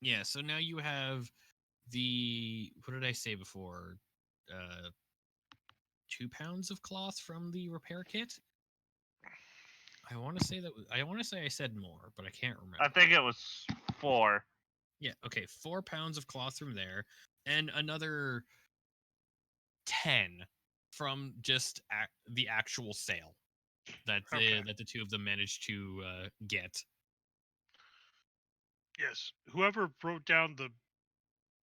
Yeah, so now you have what did I say before? Uh 2 pounds of cloth from the repair kit? I want to say I said more, but I can't remember. I think it was 4. Yeah, okay, 4 pounds of cloth from there, and another 10 from just the actual sale that the two of them managed to get. Yes. Whoever wrote down the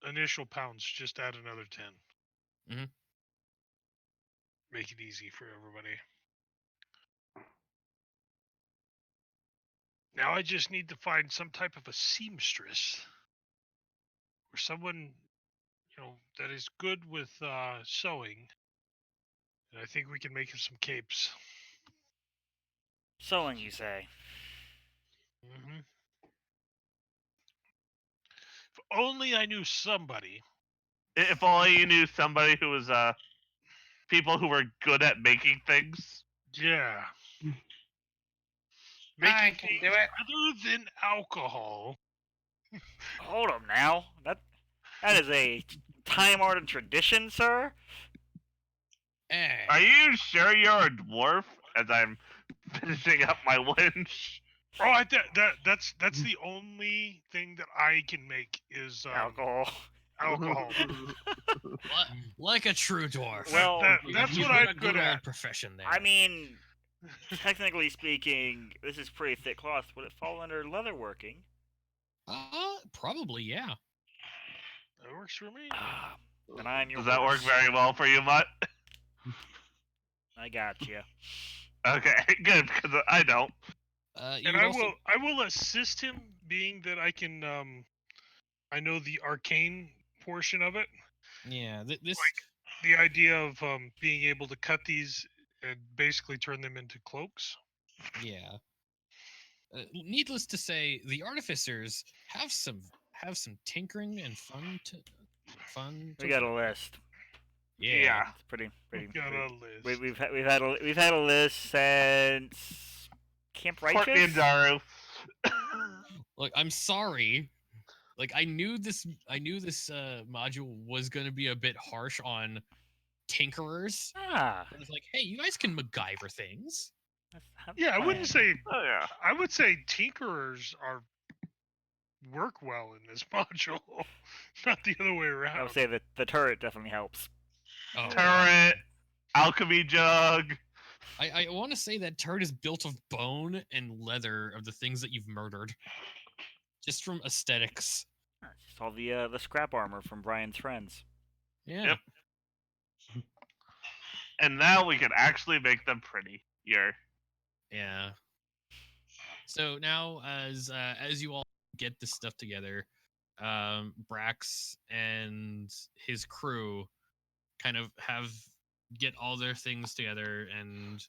initial pounds, just add another 10. Mhm. Make it easy for everybody. Now I just need to find some type of a seamstress or someone, that is good with sewing. And I think we can make him some capes. sewing, you say? Hmm. If only I knew somebody. If only you knew somebody who was people who were good at making things. Yeah. I Making can things do it. other than alcohol. Hold up now. That is a time-honored tradition, sir. Are you sure you're a dwarf? As I'm finishing up my winch. Oh, that's the only thing that I can make is Alcohol. alcohol. Like a true dwarf. Well, that's You've what got I'm a good good old at. profession there. I mean, technically speaking, this is pretty thick cloth. Would it fall under leatherworking? Probably, yeah. That works for me. Then I'm your Does that work horse. very well for you, Mutt? I got you. Okay, good, because I don't. You And would I also, will assist him, being that I can I know the arcane portion of it. yeah. This The idea of being able to cut these and basically turn them into cloaks. Yeah. Needless to say, the artificers have some tinkering and fun. We got a list. Yeah. It's pretty. Got a list. We've had a list since Camp Fort Righteous. Niandaru. Look, I'm sorry. Like I knew this module was gonna be a bit harsh on tinkerers. Ah, But it's like, hey, you guys can MacGyver things. have Yeah, I fun. wouldn't say. Oh yeah. I would say tinkerers work well in this module, not the other way around. I would say that the turret definitely helps. Oh, Turret, alchemy jug. I want to say that turret is built of bone and leather of the things that you've murdered, just from aesthetics. It's just all the scrap armor from Brian's friends. Yeah. Yep. And now we can actually make them pretty. Here. Yeah. So now, as you all get this stuff together, Brax and his crew kind of get all their things together and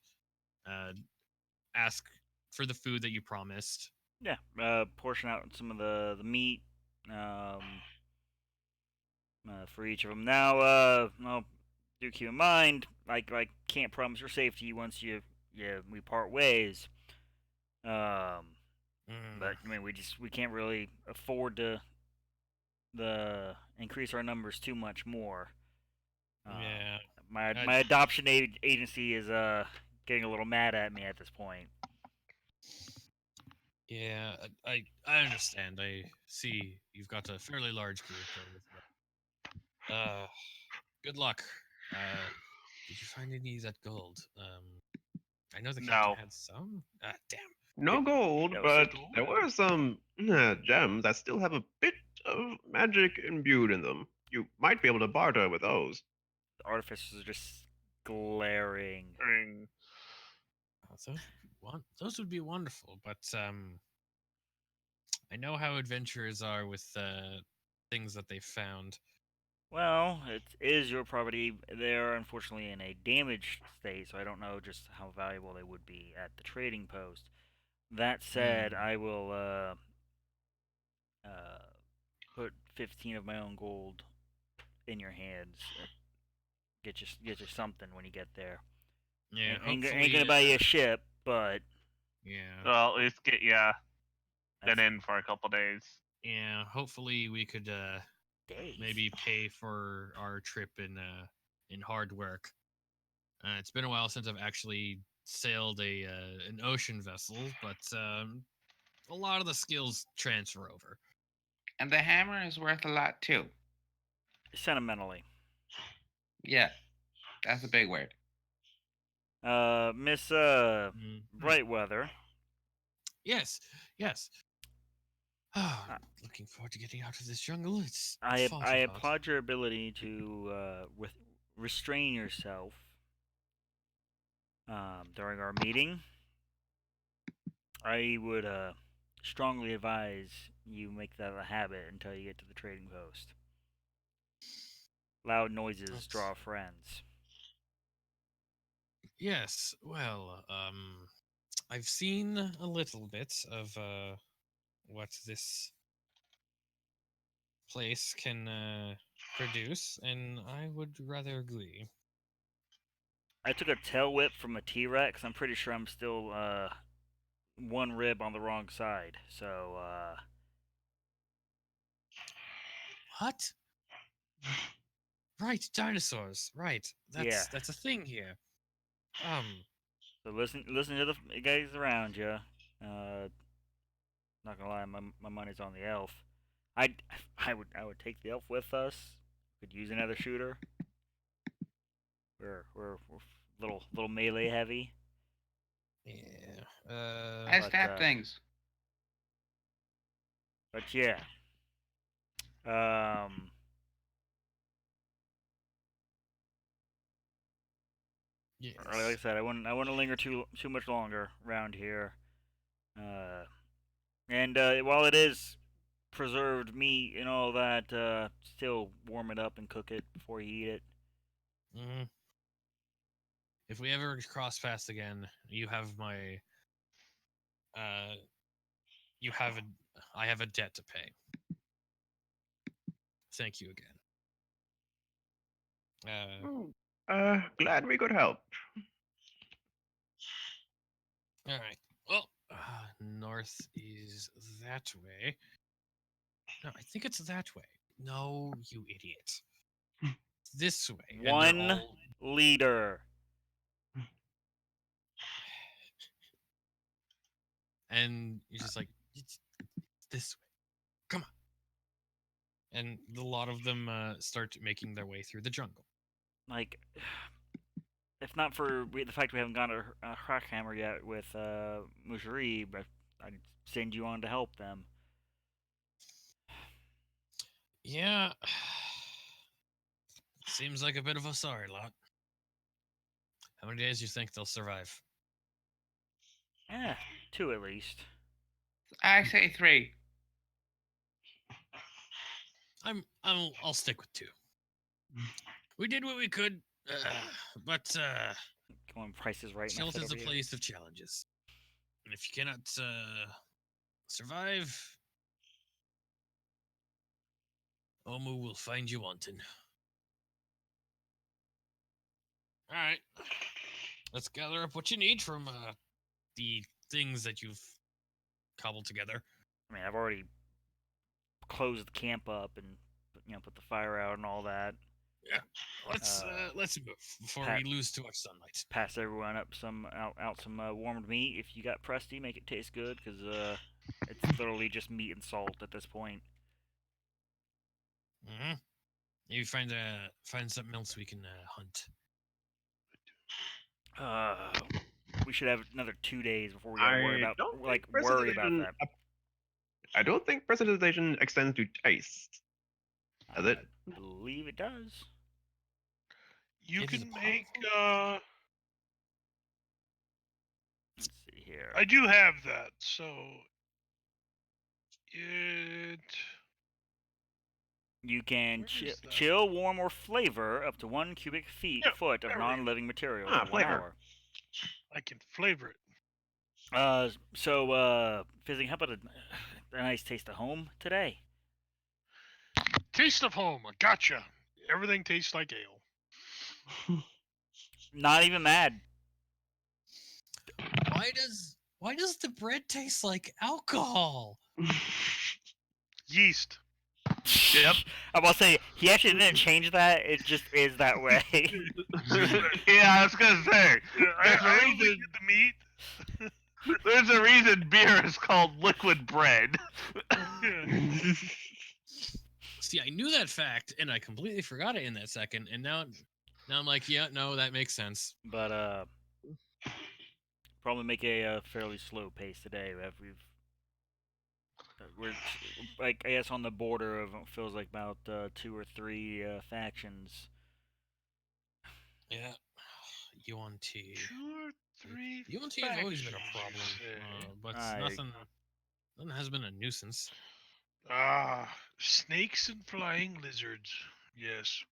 ask for the food that you promised. Yeah, portion out some of the meat for each of them. Now, well, do keep in mind, like can't promise your safety once we part ways. But I mean, we can't really afford to increase our numbers too much more. Yeah. My adoption agency is getting a little mad at me at this point. Yeah, I understand. I see you've got a fairly large group there with you. Good luck. Did you find any of that gold? I know the captain No. had some. Damn. No gold, No but signal. there were some gems that still have a bit of magic imbued in them. You might be able to barter with those. The artificers are just glaring. Ring. Those would be wonderful, but I know how adventurers are with things that they've found. Well, it is your property. They're unfortunately in a damaged state, so I don't know just how valuable they would be at the trading post. That said, I will put 15 of my own gold in your hands. Get you something when you get there. Yeah, Ain't gonna buy you a ship, but yeah, Well, at least get then in for a couple days. yeah. Hopefully, we could days. maybe pay for our trip in hard work. It's been a while since I've actually sailed an ocean vessel, but a lot of the skills transfer over. And the hammer is worth a lot too. Sentimentally. Yeah, that's a big word. Miss Mm-hmm. Brightweather. Yes. I'm looking forward to getting out of this jungle. It's I far too hot. applaud your ability to restrain yourself during our meeting. I would strongly advise you make that a habit until you get to the trading post. Loud noises draw friends. Yes. Well, I've seen a little bit of what this place can produce, and I would rather agree. I took a tail whip from a T-Rex. I'm pretty sure I'm still one rib on the wrong side. So What? Right, dinosaurs. Right, Yeah. that's a thing here. So listen to the guys around you. Not gonna lie, my money's on the elf. I would take the elf with us. Could use another shooter. We're little melee heavy. Yeah. I But, stab things. But yeah. Um. Yes. Like I said, I wouldn't linger too much longer around here. And while it is preserved meat and all that, still warm it up and cook it before you eat it. Mm-hmm. If we ever cross paths again, you have my. You have a. I have a debt to pay. Thank you again. Glad we could help. All right. Well, north is that way. No, I think it's that way. No, you idiot. This way. And they're One all. leader. And you're just like, it's this way. Come on. And a lot of them start making their way through the jungle. Like, if not for the fact we haven't gotten a crack hammer yet with Mujari, but I'd send you on to help them. Yeah. Seems like a bit of a sorry lot. How many days do you think they'll survive? Eh, 2 at least. I say 3. I'll stick with 2. We did what we could, but Going prices right. Shelf is a place of challenges. And if you cannot survive, Omu will find you wanting. All right. Let's gather up what you need from the things that you've cobbled together. I mean, I've already closed the camp up and put the fire out and all that. Yeah. Let's move before we lose too much sunlight. Pass everyone up some warmed meat. If you got Presty, make it taste good because it's literally just meat and salt at this point. Mm-hmm. Maybe find something else we can hunt. We should have another 2 days before we gotta worry about that. I don't think precipitation extends to taste. Does it? I believe it does. You It is can make. Let's see here. I do have that, so it. You can Where is that? chill, warm, or flavor up to 1 cubic foot of there we go. non-living material for 1 flavor. hour. I can flavor it. Fizzing, how about a nice taste of home today? Taste of home. I gotcha. Everything tastes like ale. Not even mad. Why does the bread taste like alcohol? Yeast. Yep. I will say he actually didn't change that. It just is that way. Yeah, I was gonna say. There's I a only reason. get the meat. There's a reason beer is called liquid bread. See, I knew that fact, and I completely forgot it in that second, and now I'm like, yeah, no, that makes sense. But probably make a fairly slow pace today. We're like I guess on the border of it feels like about 2 or 3 factions. Yeah, UNT. 2 or 3. UNT has always been a problem, but nothing has been a nuisance. Snakes and flying lizards. Yes.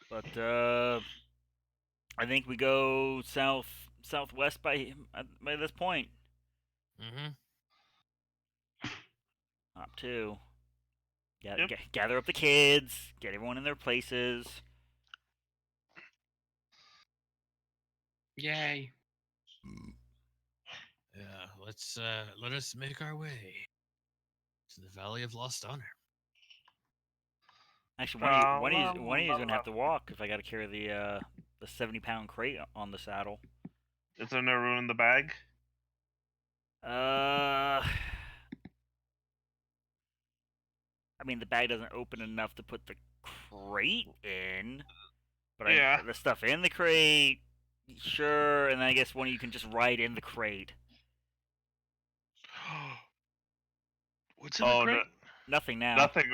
But I think we go southwest by this point. Mm-hmm. Up 2. Yep. Gather up the kids. Get everyone in their places. Yay. Yeah, let us make our way to the Valley of Lost Honor. Actually, well, one of you's gonna have to well. walk if I gotta carry the 70-pound crate on the saddle. Is there no room in the bag? Uh, I mean the bag doesn't open enough to put the crate in, but Yeah. the stuff in the crate, sure. And then I guess one of you can just ride in the crate. What's in the Oh, crate? Nothing now. nothing.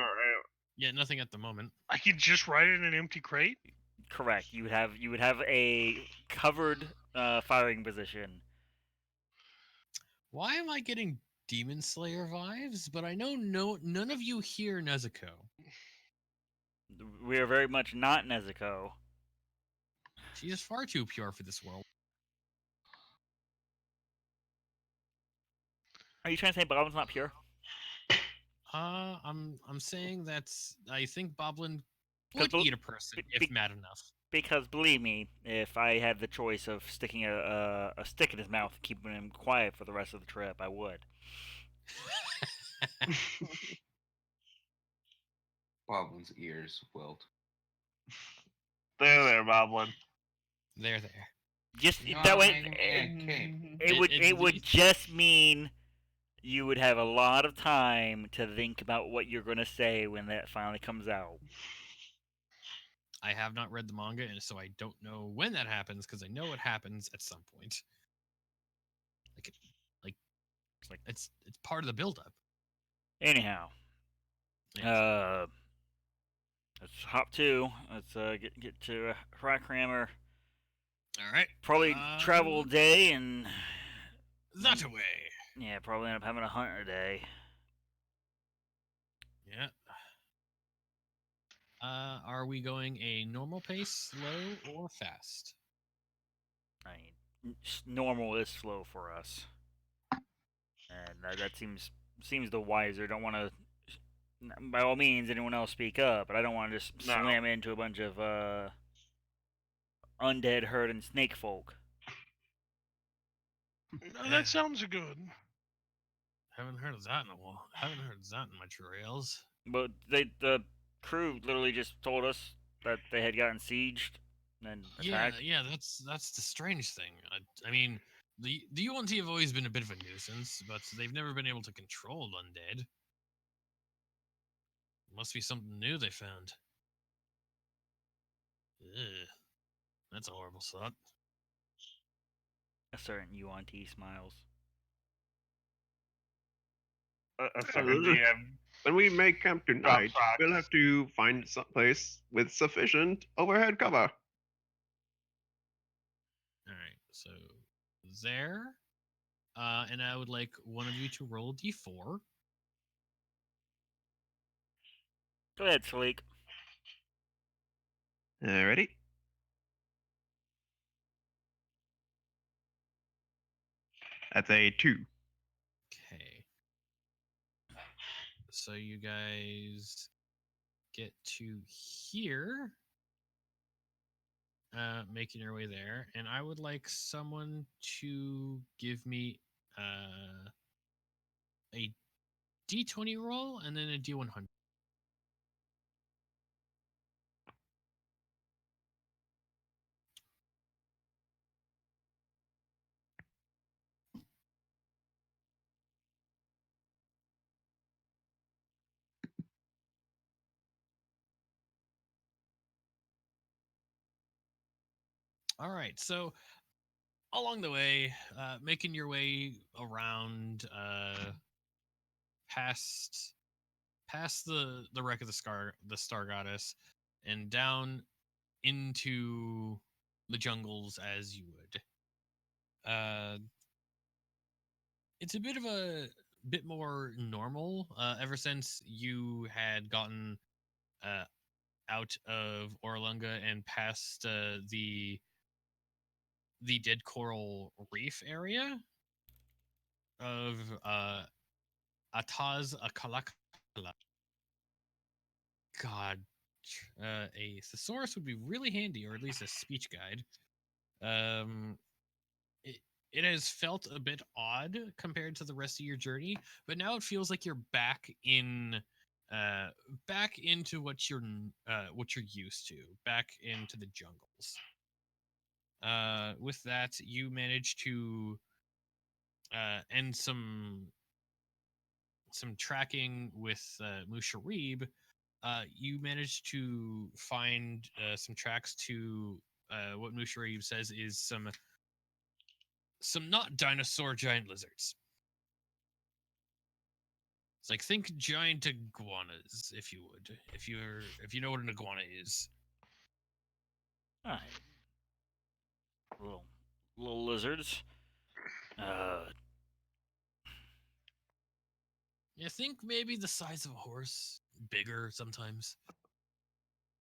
Yeah, nothing at the moment. I can just ride in an empty crate. Correct. You would have a covered firing position. Why am I getting Demon Slayer vibes? But I know none of you hear Nezuko. We are very much not Nezuko. She is far too pure for this world. Are you trying to say Bob's not pure? I'm saying that's I think Boblin 'Cause would eat a person if mad enough. Because believe me, if I had the choice of sticking a stick in his mouth and keeping him quiet for the rest of the trip, I would. Boblin's ears wilt. There, Boblin. There. Just No, that I'm way, making me a cape. it would just mean you would have a lot of time to think about what you're gonna say when that finally comes out. I have not read the manga, and so I don't know when that happens because I know it happens at some point. It's part of the buildup. Anyhow, Yes. let's hop to. Let's get to Rockhammer. All right. Probably travel a day and That away. yeah, probably end up having a hunter day. Yeah. Are we going a normal pace, slow, or fast? I mean, normal is slow for us, and that seems the wiser. Don't want to, by all means, anyone else speak up, but I don't want to just No. slam into a bunch of undead herding snake folk. No, that sounds good. Haven't heard of that in a while. Haven't heard of that in my trails. But the crew literally just told us that they had gotten sieged and attacked. Yeah. That's the strange thing. I mean, the UNT have always been a bit of a nuisance, but they've never been able to control undead. Must be something new they found. Ugh. That's a horrible thought. A certain UNT smiles. A certain GM. When we make camp tonight, Drops we'll rocks. have to find some place with sufficient overhead cover. All right, so there, and I would like one of you to roll a d4. Go ahead, Sleek. Alrighty. That's a 2. Okay. So you guys get to here, making your way there, and I would like someone to give me a d20 roll and then a d100. All right, so along the way, making your way around past the wreck of the star goddess and down into the jungles as you would. It's a bit more normal ever since you had gotten out of Orlunga and past the dead coral reef area of Ataz Akalakala. God, a thesaurus would be really handy, or at least a speech guide. It has felt a bit odd compared to the rest of your journey, but now it feels like you're back in back into what you're used to, back into the jungles. With that, you manage to end some tracking with Musharib. You managed to find some tracks to what Musharib says is some not dinosaur giant lizards. It's like, think giant iguanas, if you would, if you know what an iguana is. Alright. Little lizards. You think maybe the size of a horse, bigger sometimes.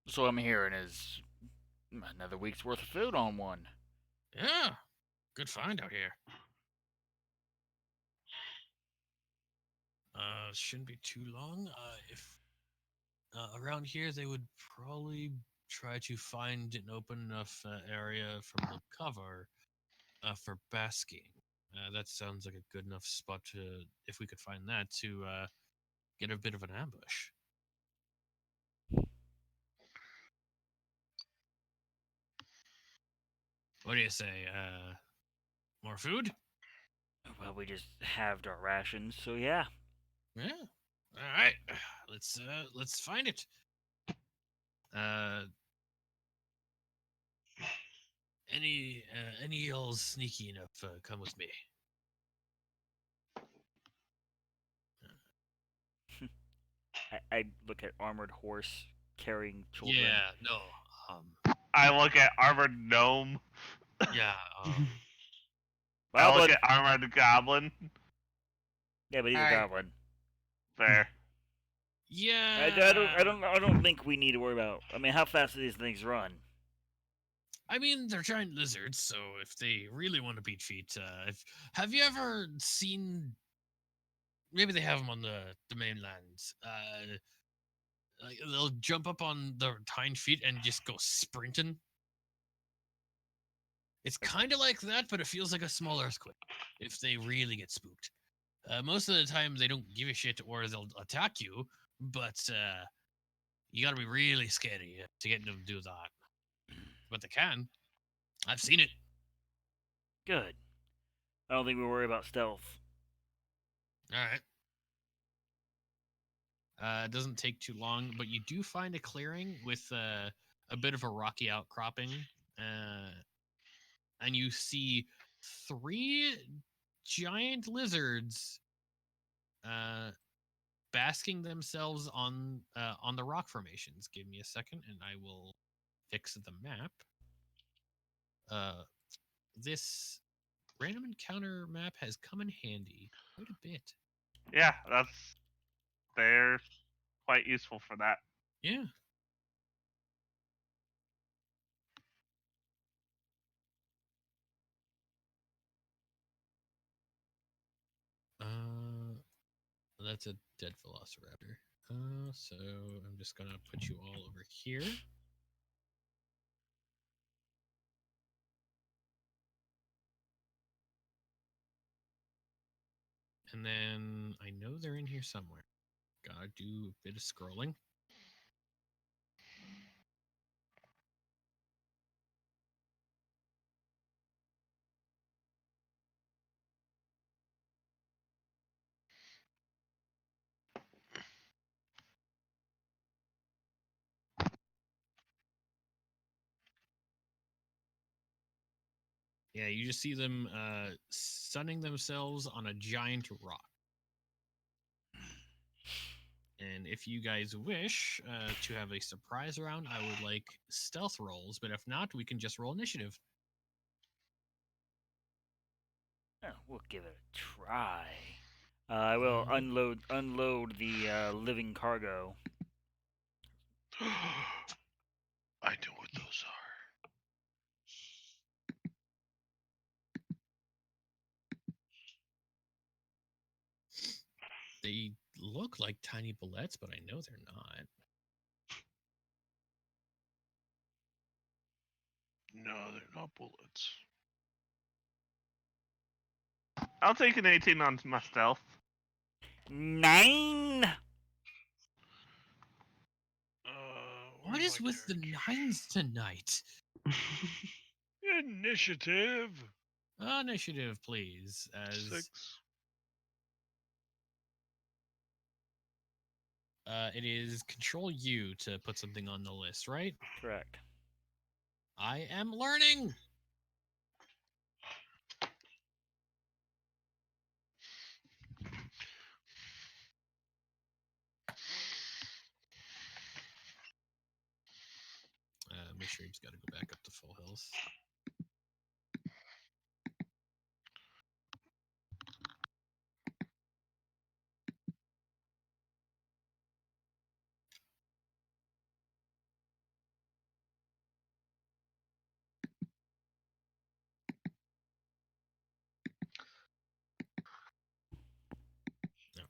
So I'm hearing is another week's worth of food on one. Yeah, good find out here. Shouldn't be too long. If around here, they would probably try to find an open enough area from the cover for basking. That sounds like a good enough spot to, if we could find that, to get a bit of an ambush. What do you say? More food? Well, we just halved our rations, so yeah. Yeah. All right. Let's find it. Any y'all sneaky enough? Come with me. I look at armored horse carrying children. Yeah. No. I look at armored gnome. Yeah. I look Goblin. at armored goblin. Yeah, but he's a Hi. goblin. Fair. Yeah. I don't think we need to worry about. I mean, how fast do these things run? I mean, they're giant lizards, so if they really want to beat feet, have you ever seen? Maybe they have them on the mainland. Like, they'll jump up on their hind feet and just go sprinting. It's kind of like that, but it feels like a small earthquake if they really get spooked. Most of the time, they don't give a shit or they'll attack you, but you gotta be really scary to get them to do that. But they can. I've seen it. Good. I don't think we worry about stealth. All right. It doesn't take too long, but you do find a clearing with a bit of a rocky outcropping, and you see 3 giant lizards basking themselves on the rock formations. Give me a second, and I will fix the map. This random encounter map has come in handy quite a bit. Yeah, they're quite useful for that. Yeah. That's a dead velociraptor. So I'm just gonna put you all over here. And then I know they're in here somewhere. Gotta do a bit of scrolling. Yeah, you just see them sunning themselves on a giant rock. And if you guys wish to have a surprise round, I would like stealth rolls. But if not, we can just roll initiative. Oh, we'll give it a try. I will unload the living cargo. I know what those are. They look like tiny bullets, but I know they're not. No, they're not bullets. I'll take an 18 on my stealth. 9. is my with the character. nines tonight? Initiative Initiative, please. As 6. it is Control U to put something on the list, right? Correct. I am learning. Make sure he's got to go back up to full health. No.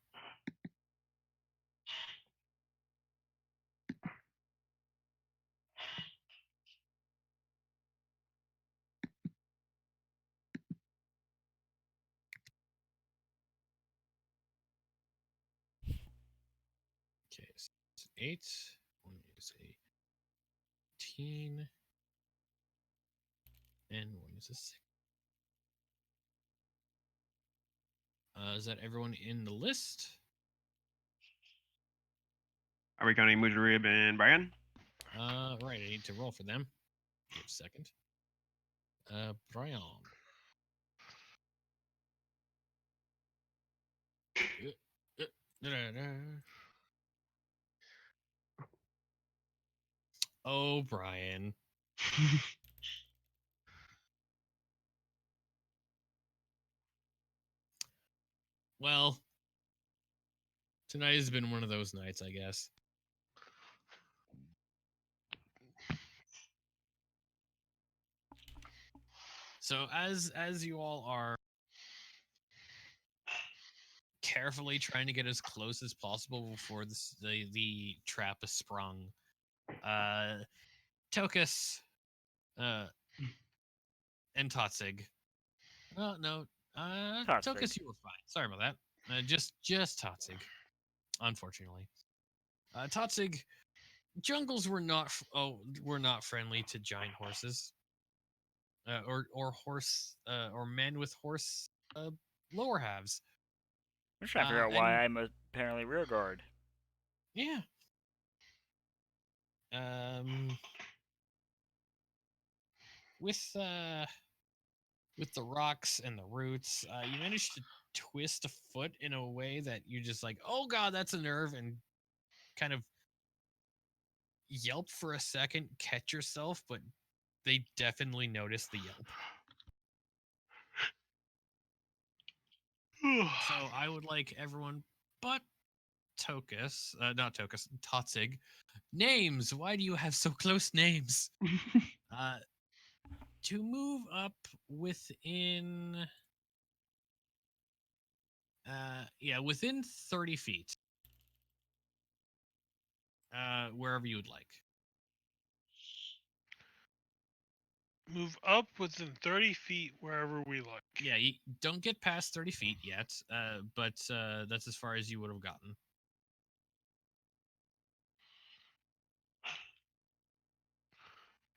Okay, so it's 8. One is 18. And one is a 6. Is that everyone in the list? Are we counting Mujrib and Brian? Right, I need to roll for them. Give a second. Brian. Oh, Brian. Well, tonight has been one of those nights, I guess. So as you all are carefully trying to get as close as possible before the trap is sprung, Tokus, and Totzig. No, Totzig. Tokus, you were fine. Sorry about that. Just Totzig, unfortunately. Totzig, jungles were not friendly to giant horses, or horse, or men with horse lower halves. I'm just trying to figure out why And I'm apparently rear guard. yeah. With the rocks and the roots, you managed to twist a foot in a way that you just like, oh god, that's a nerve, and kind of yelp for a second, catch yourself, but they definitely notice the yelp. So I would like everyone but Tokus, not Tokus, Totzig. Names. Why do you have so close names? To move up within, within 30 feet. Wherever you would like. Move up within 30 feet wherever we like. Yeah, you don't get past 30 feet yet, but that's as far as you would have gotten.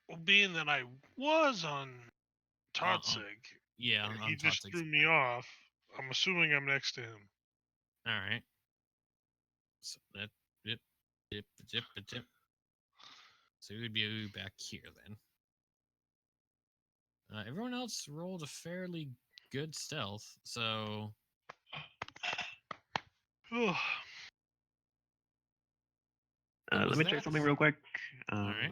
Well, being that I was on Totzig, Yeah, and on he just Totzig's threw me off, I'm assuming I'm next to him. All right. So that zip. So we would be back here then. Everyone else rolled a fairly good stealth, so Let me check something real quick. All right.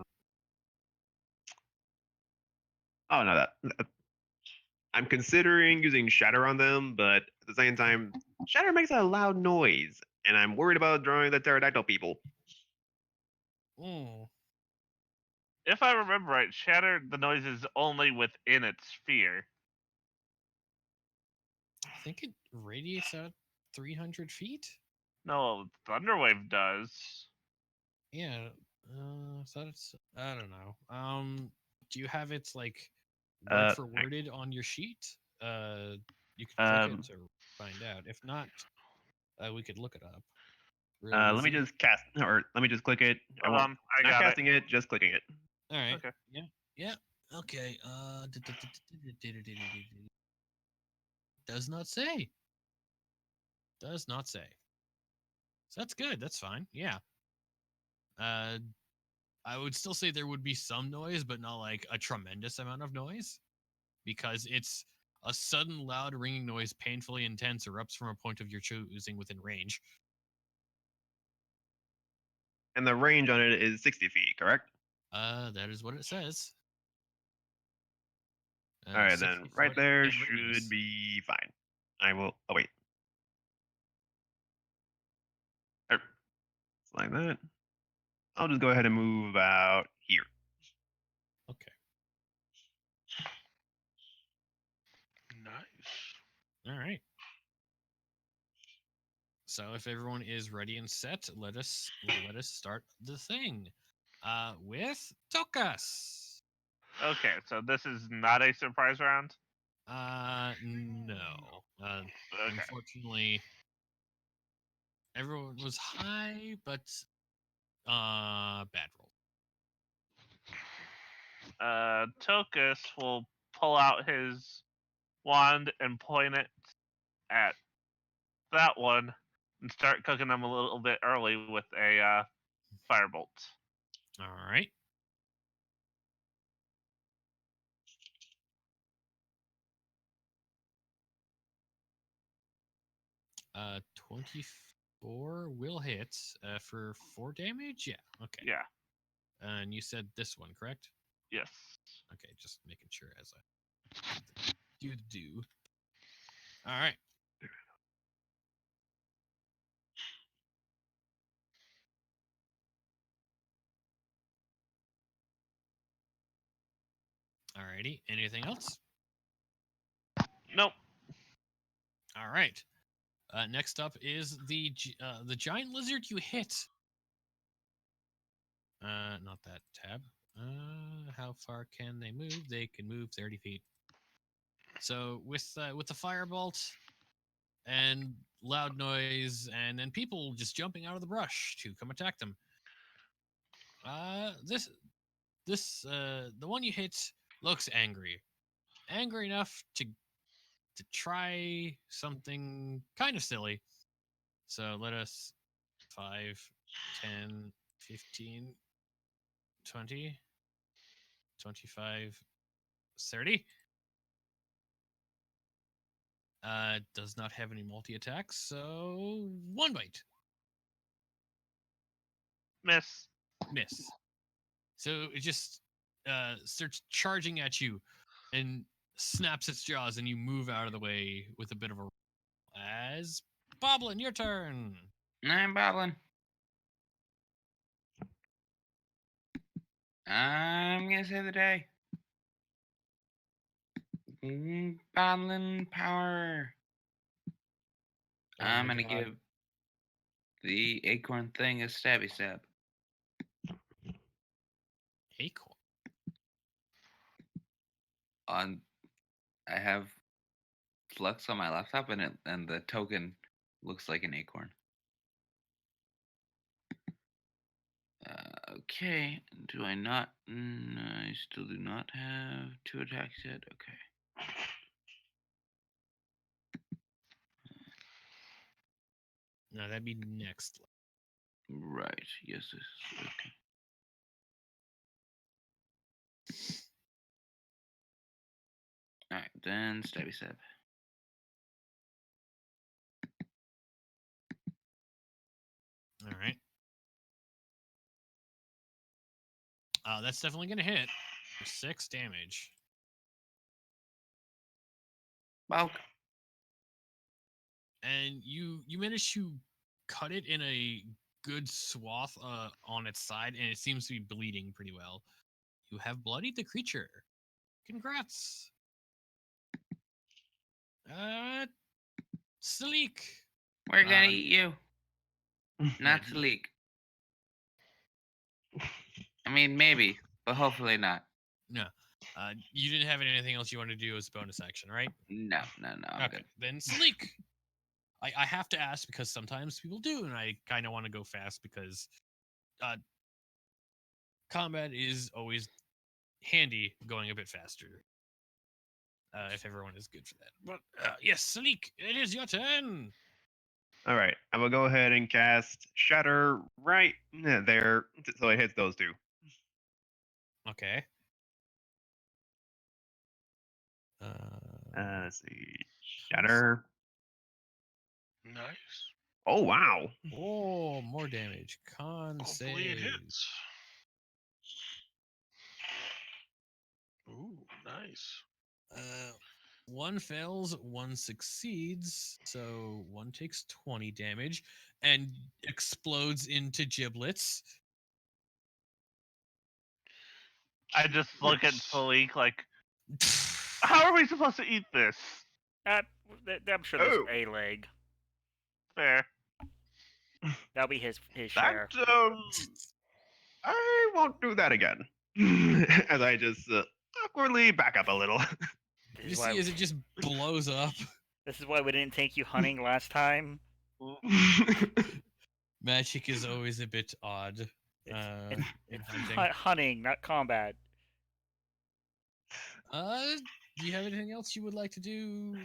Oh no, that I'm considering using Shatter on them, but at the same time, Shatter makes a loud noise, and I'm worried about drawing the pterodactyl people. Mm. If I remember right, Shatter, the noise is only within its sphere. I think it radiates out 300 feet. No, Thunderwave does. Yeah. So it's, I don't know. Do you have it like word for worded on your sheet? You could click it to find out. If not, we could look it up. Real Let me easy. just cast, or let me just click it. Hold on, I Not got it. casting it, just clicking it. All right. Okay. Yeah. Okay. Does not say. Does not say. So that's good. That's fine. Yeah. I would still say there would be some noise, but not like a tremendous amount of noise, because it's a sudden, loud, ringing noise, painfully intense, erupts from a point of your choosing within range. And the range on it is 60 feet, correct? That is what it says. All right, 60 then right foot there and should radius. be fine. I will. Oh wait. Er, like that. I'll just go ahead and move about here. Okay. Nice. All right. So if everyone is ready and set, let us start the thing. With Tokas. Okay, so this is not a surprise round. No. Okay. Unfortunately, everyone was high, but bad roll. Tokus will pull out his wand and point it at that one and start cooking them a little bit early with a firebolt. All right. Uh, 24 will hit for 4 damage. Yeah. Okay. Yeah. And you said this one, correct? Yes. Okay, just making sure as I do. All right. Alrighty. Anything else? Nope. All right. Next up is the giant lizard you hit. Not that tab. How far can they move? They can move 30 feet. So with the firebolt and loud noise and then people just jumping out of the brush to come attack them. This the one you hit looks angry enough to try something kind of silly. So let us 5, 10, 15, 20, 25, 30. Does not have any multi attacks, so 1 bite. Miss. Miss. So it just starts charging at you and snaps its jaws, and you move out of the way with a bit of a. As Boblin, your turn. I'm Boblin. I'm gonna save the day. Boblin power. Oh I'm my gonna God. give the acorn thing a stabby stab. Acorn. On, I have Flux on my laptop, and the token looks like an acorn. Okay, do I not? I still do not have 2 attacks yet. Okay. No, that'd be next. Right. Yes. This is okay. All right, then stabby stab. All right. That's definitely gonna hit for 6 damage. Bulk. And you manage to cut it in a good swath on its side, and it seems to be bleeding pretty well. You have bloodied the creature. Congrats. Sleek. We're gonna Uh, eat you. Not yeah, Sleek. I mean, maybe, but hopefully not. no. You didn't have anything else you want to do as a bonus action, right? No, I'm Okay, good. then Sleek. I have to ask because sometimes people do, and I kind of want to go fast because combat is always handy going a bit faster. If everyone is good for that. But yes, Salik, it is your turn. All right, I'm gonna go ahead and cast Shatter right there, so it hits those two. Okay. Let's see, Shatter. Nice. Oh wow! Oh, more damage. Con Hopefully it save. hits. Ooh, nice. One fails, one succeeds, so one takes 20 damage and explodes into giblets. I just look at Nice. Salik like, how are we supposed to eat this? I'm sure there's Oh. a leg. Fair. That'll be his That share. I won't do that again. As I just awkwardly back up a little. This You is see why as it just blows up. this is why we didn't take you hunting last time. Magic is always a bit odd. It's In it's hunting. hunting, not combat. Do you have anything else you would like to do?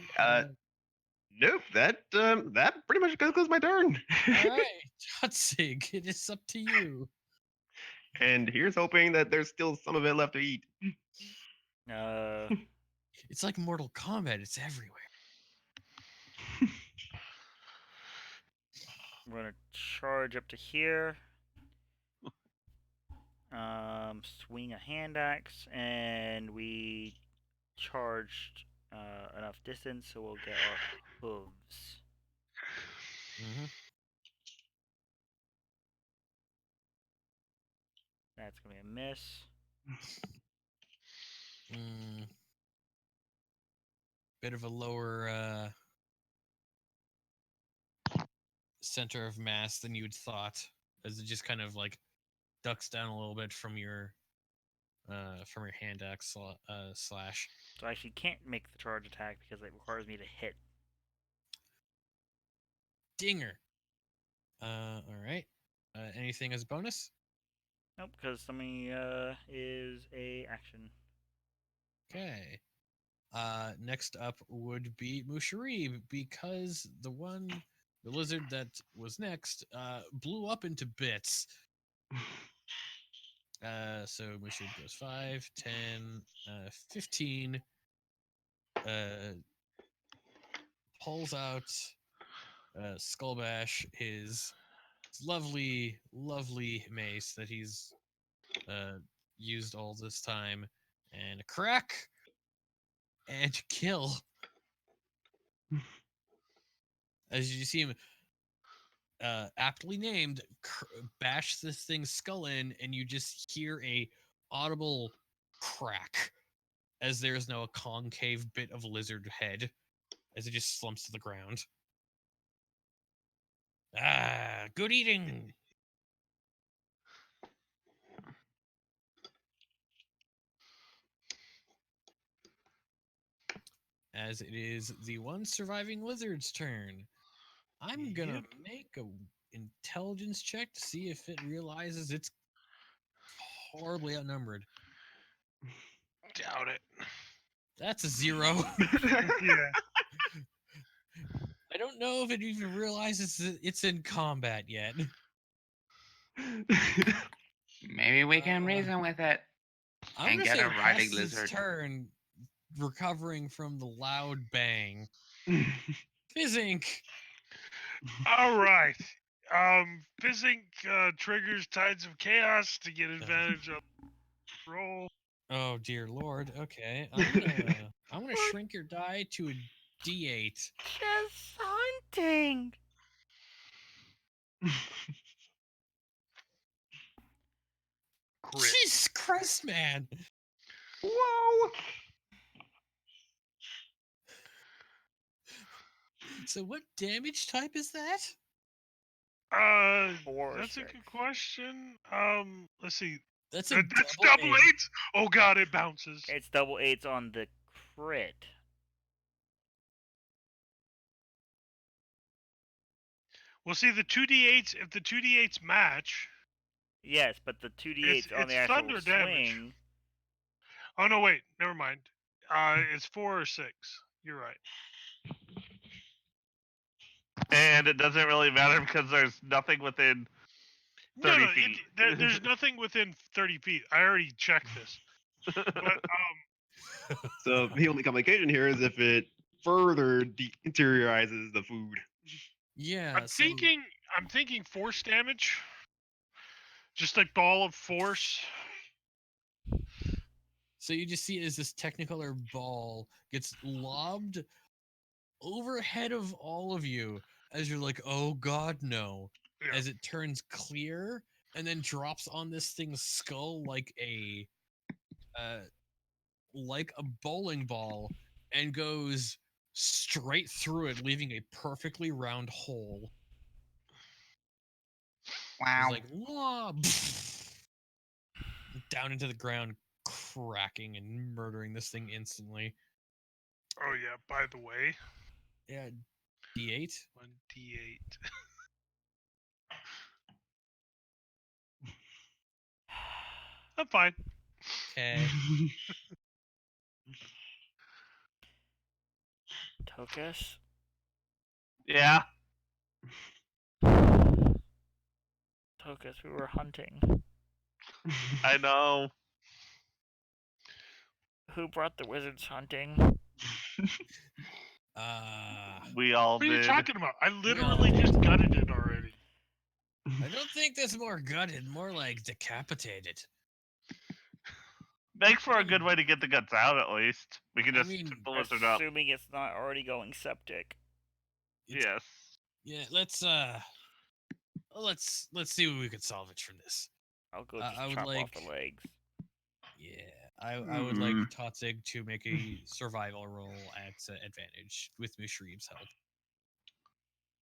Nope. That pretty much concludes my turn. All right, Tutsig, it is up to you. And here's hoping that there's still some of it left to eat. It's like Mortal Kombat; it's everywhere. We're gonna charge up to here. Swing a hand axe, and we charged enough distance, so we'll get our hooves. Mm-hmm. That's gonna be a miss. Bit of a lower center of mass than you'd thought, as it just kind of like ducks down a little bit from your hand axe slash. So I actually can't make the charge attack because it requires me to hit. Dinger. All right. Anything as a bonus? Nope, because something is a action. Okay. Next up would be Mushari, because the lizard that was next blew up into bits. So Mushari goes 5, 10, 15. Pulls out Skullbash, his lovely, lovely mace that he's used all this time, and a crack and kill. As you see him aptly named, bash this thing's skull in, and you just hear a audible crack as there is now a concave bit of lizard head as it just slumps to the ground. Ah, good eating. As it is the one surviving lizard's turn. I'm gonna make a intelligence check to see if it realizes it's horribly outnumbered. Doubt it. That's a 0. Yeah. I don't know if it even realizes that it's in combat yet. Maybe we can reason with it. I'm And gonna get say a riding Hess's lizard. turn, recovering from the loud bang. Fizzink. All right. Fizzink triggers Tides of Chaos to get advantage of roll. Oh dear lord. Okay, I'm gonna shrink your die to a D8. Just hunting. Crit. Jesus Christ, man! Whoa! So what damage type is that? 4 or That's a 6. good question. Let's see. That's a That's double double eight. eights. Oh god, it bounces. It's double 8s on the crit. Well, see the 2d8s. If the 2d8s match, Yes, but the 2d8s on it's the actual thunder damage. swing. Oh no, wait, never mind. It's 4 or 6. You're right. And it doesn't really matter because there's nothing within 30 feet. There's nothing within 30 feet. I already checked this. But So the only complication here is if it further deteriorizes the food. Yeah. I'm thinking force damage. Just a ball of force. So you just see as this Technicolor ball gets lobbed overhead of all of you as you're like, oh god, no. Yeah. As it turns clear and then drops on this thing's skull like a bowling ball and goes straight through it, leaving a perfectly round hole. Wow. It's like wah, down into the ground, cracking and murdering this thing instantly. Oh yeah. By the way, Yeah, D8. 1d8. I'm fine. Okay. Tokus? Yeah. Tokus, we were hunting. I know. Who brought the wizards hunting? We all What are you did. talking about? I literally just gutted it already. I don't think that's more gutted, more like decapitated. Make for a good way to get the guts out, at least. We can I just mean, tip the lizard up. Assuming it's not already going septic. Yes. Yeah, let's see what we could salvage from this. I'll go I just would chop off like- the legs. Yeah, I would like Totzig to make a survival roll at advantage with Mushreeb's help.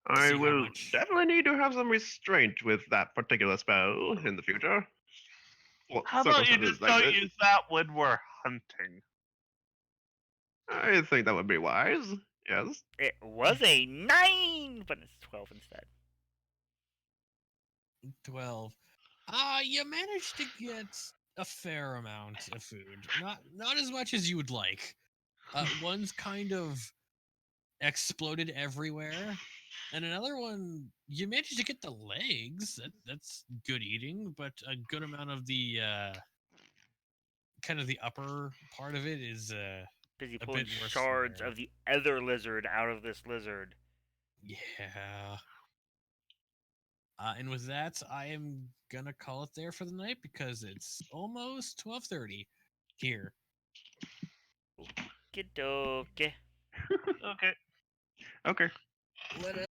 I See how will much- definitely need to have some restraint with that particular spell in the future. Well, How about you circumstances just like don't this, use that when we're hunting? I think that would be wise. Yes. It was a 9, but it's 12 instead. 12. You managed to get a fair amount of food. Not as much as you would like. One's kind of exploded everywhere, and another one you managed to get the legs. That's good eating, but a good amount of the kind of the upper part of it is Busy a pulling bit worse shards there. of the other lizard out of this lizard. Yeah. And with that, I am gonna call it there for the night because it's almost 12:30 here. Okie dokie. Okay. Okay. Let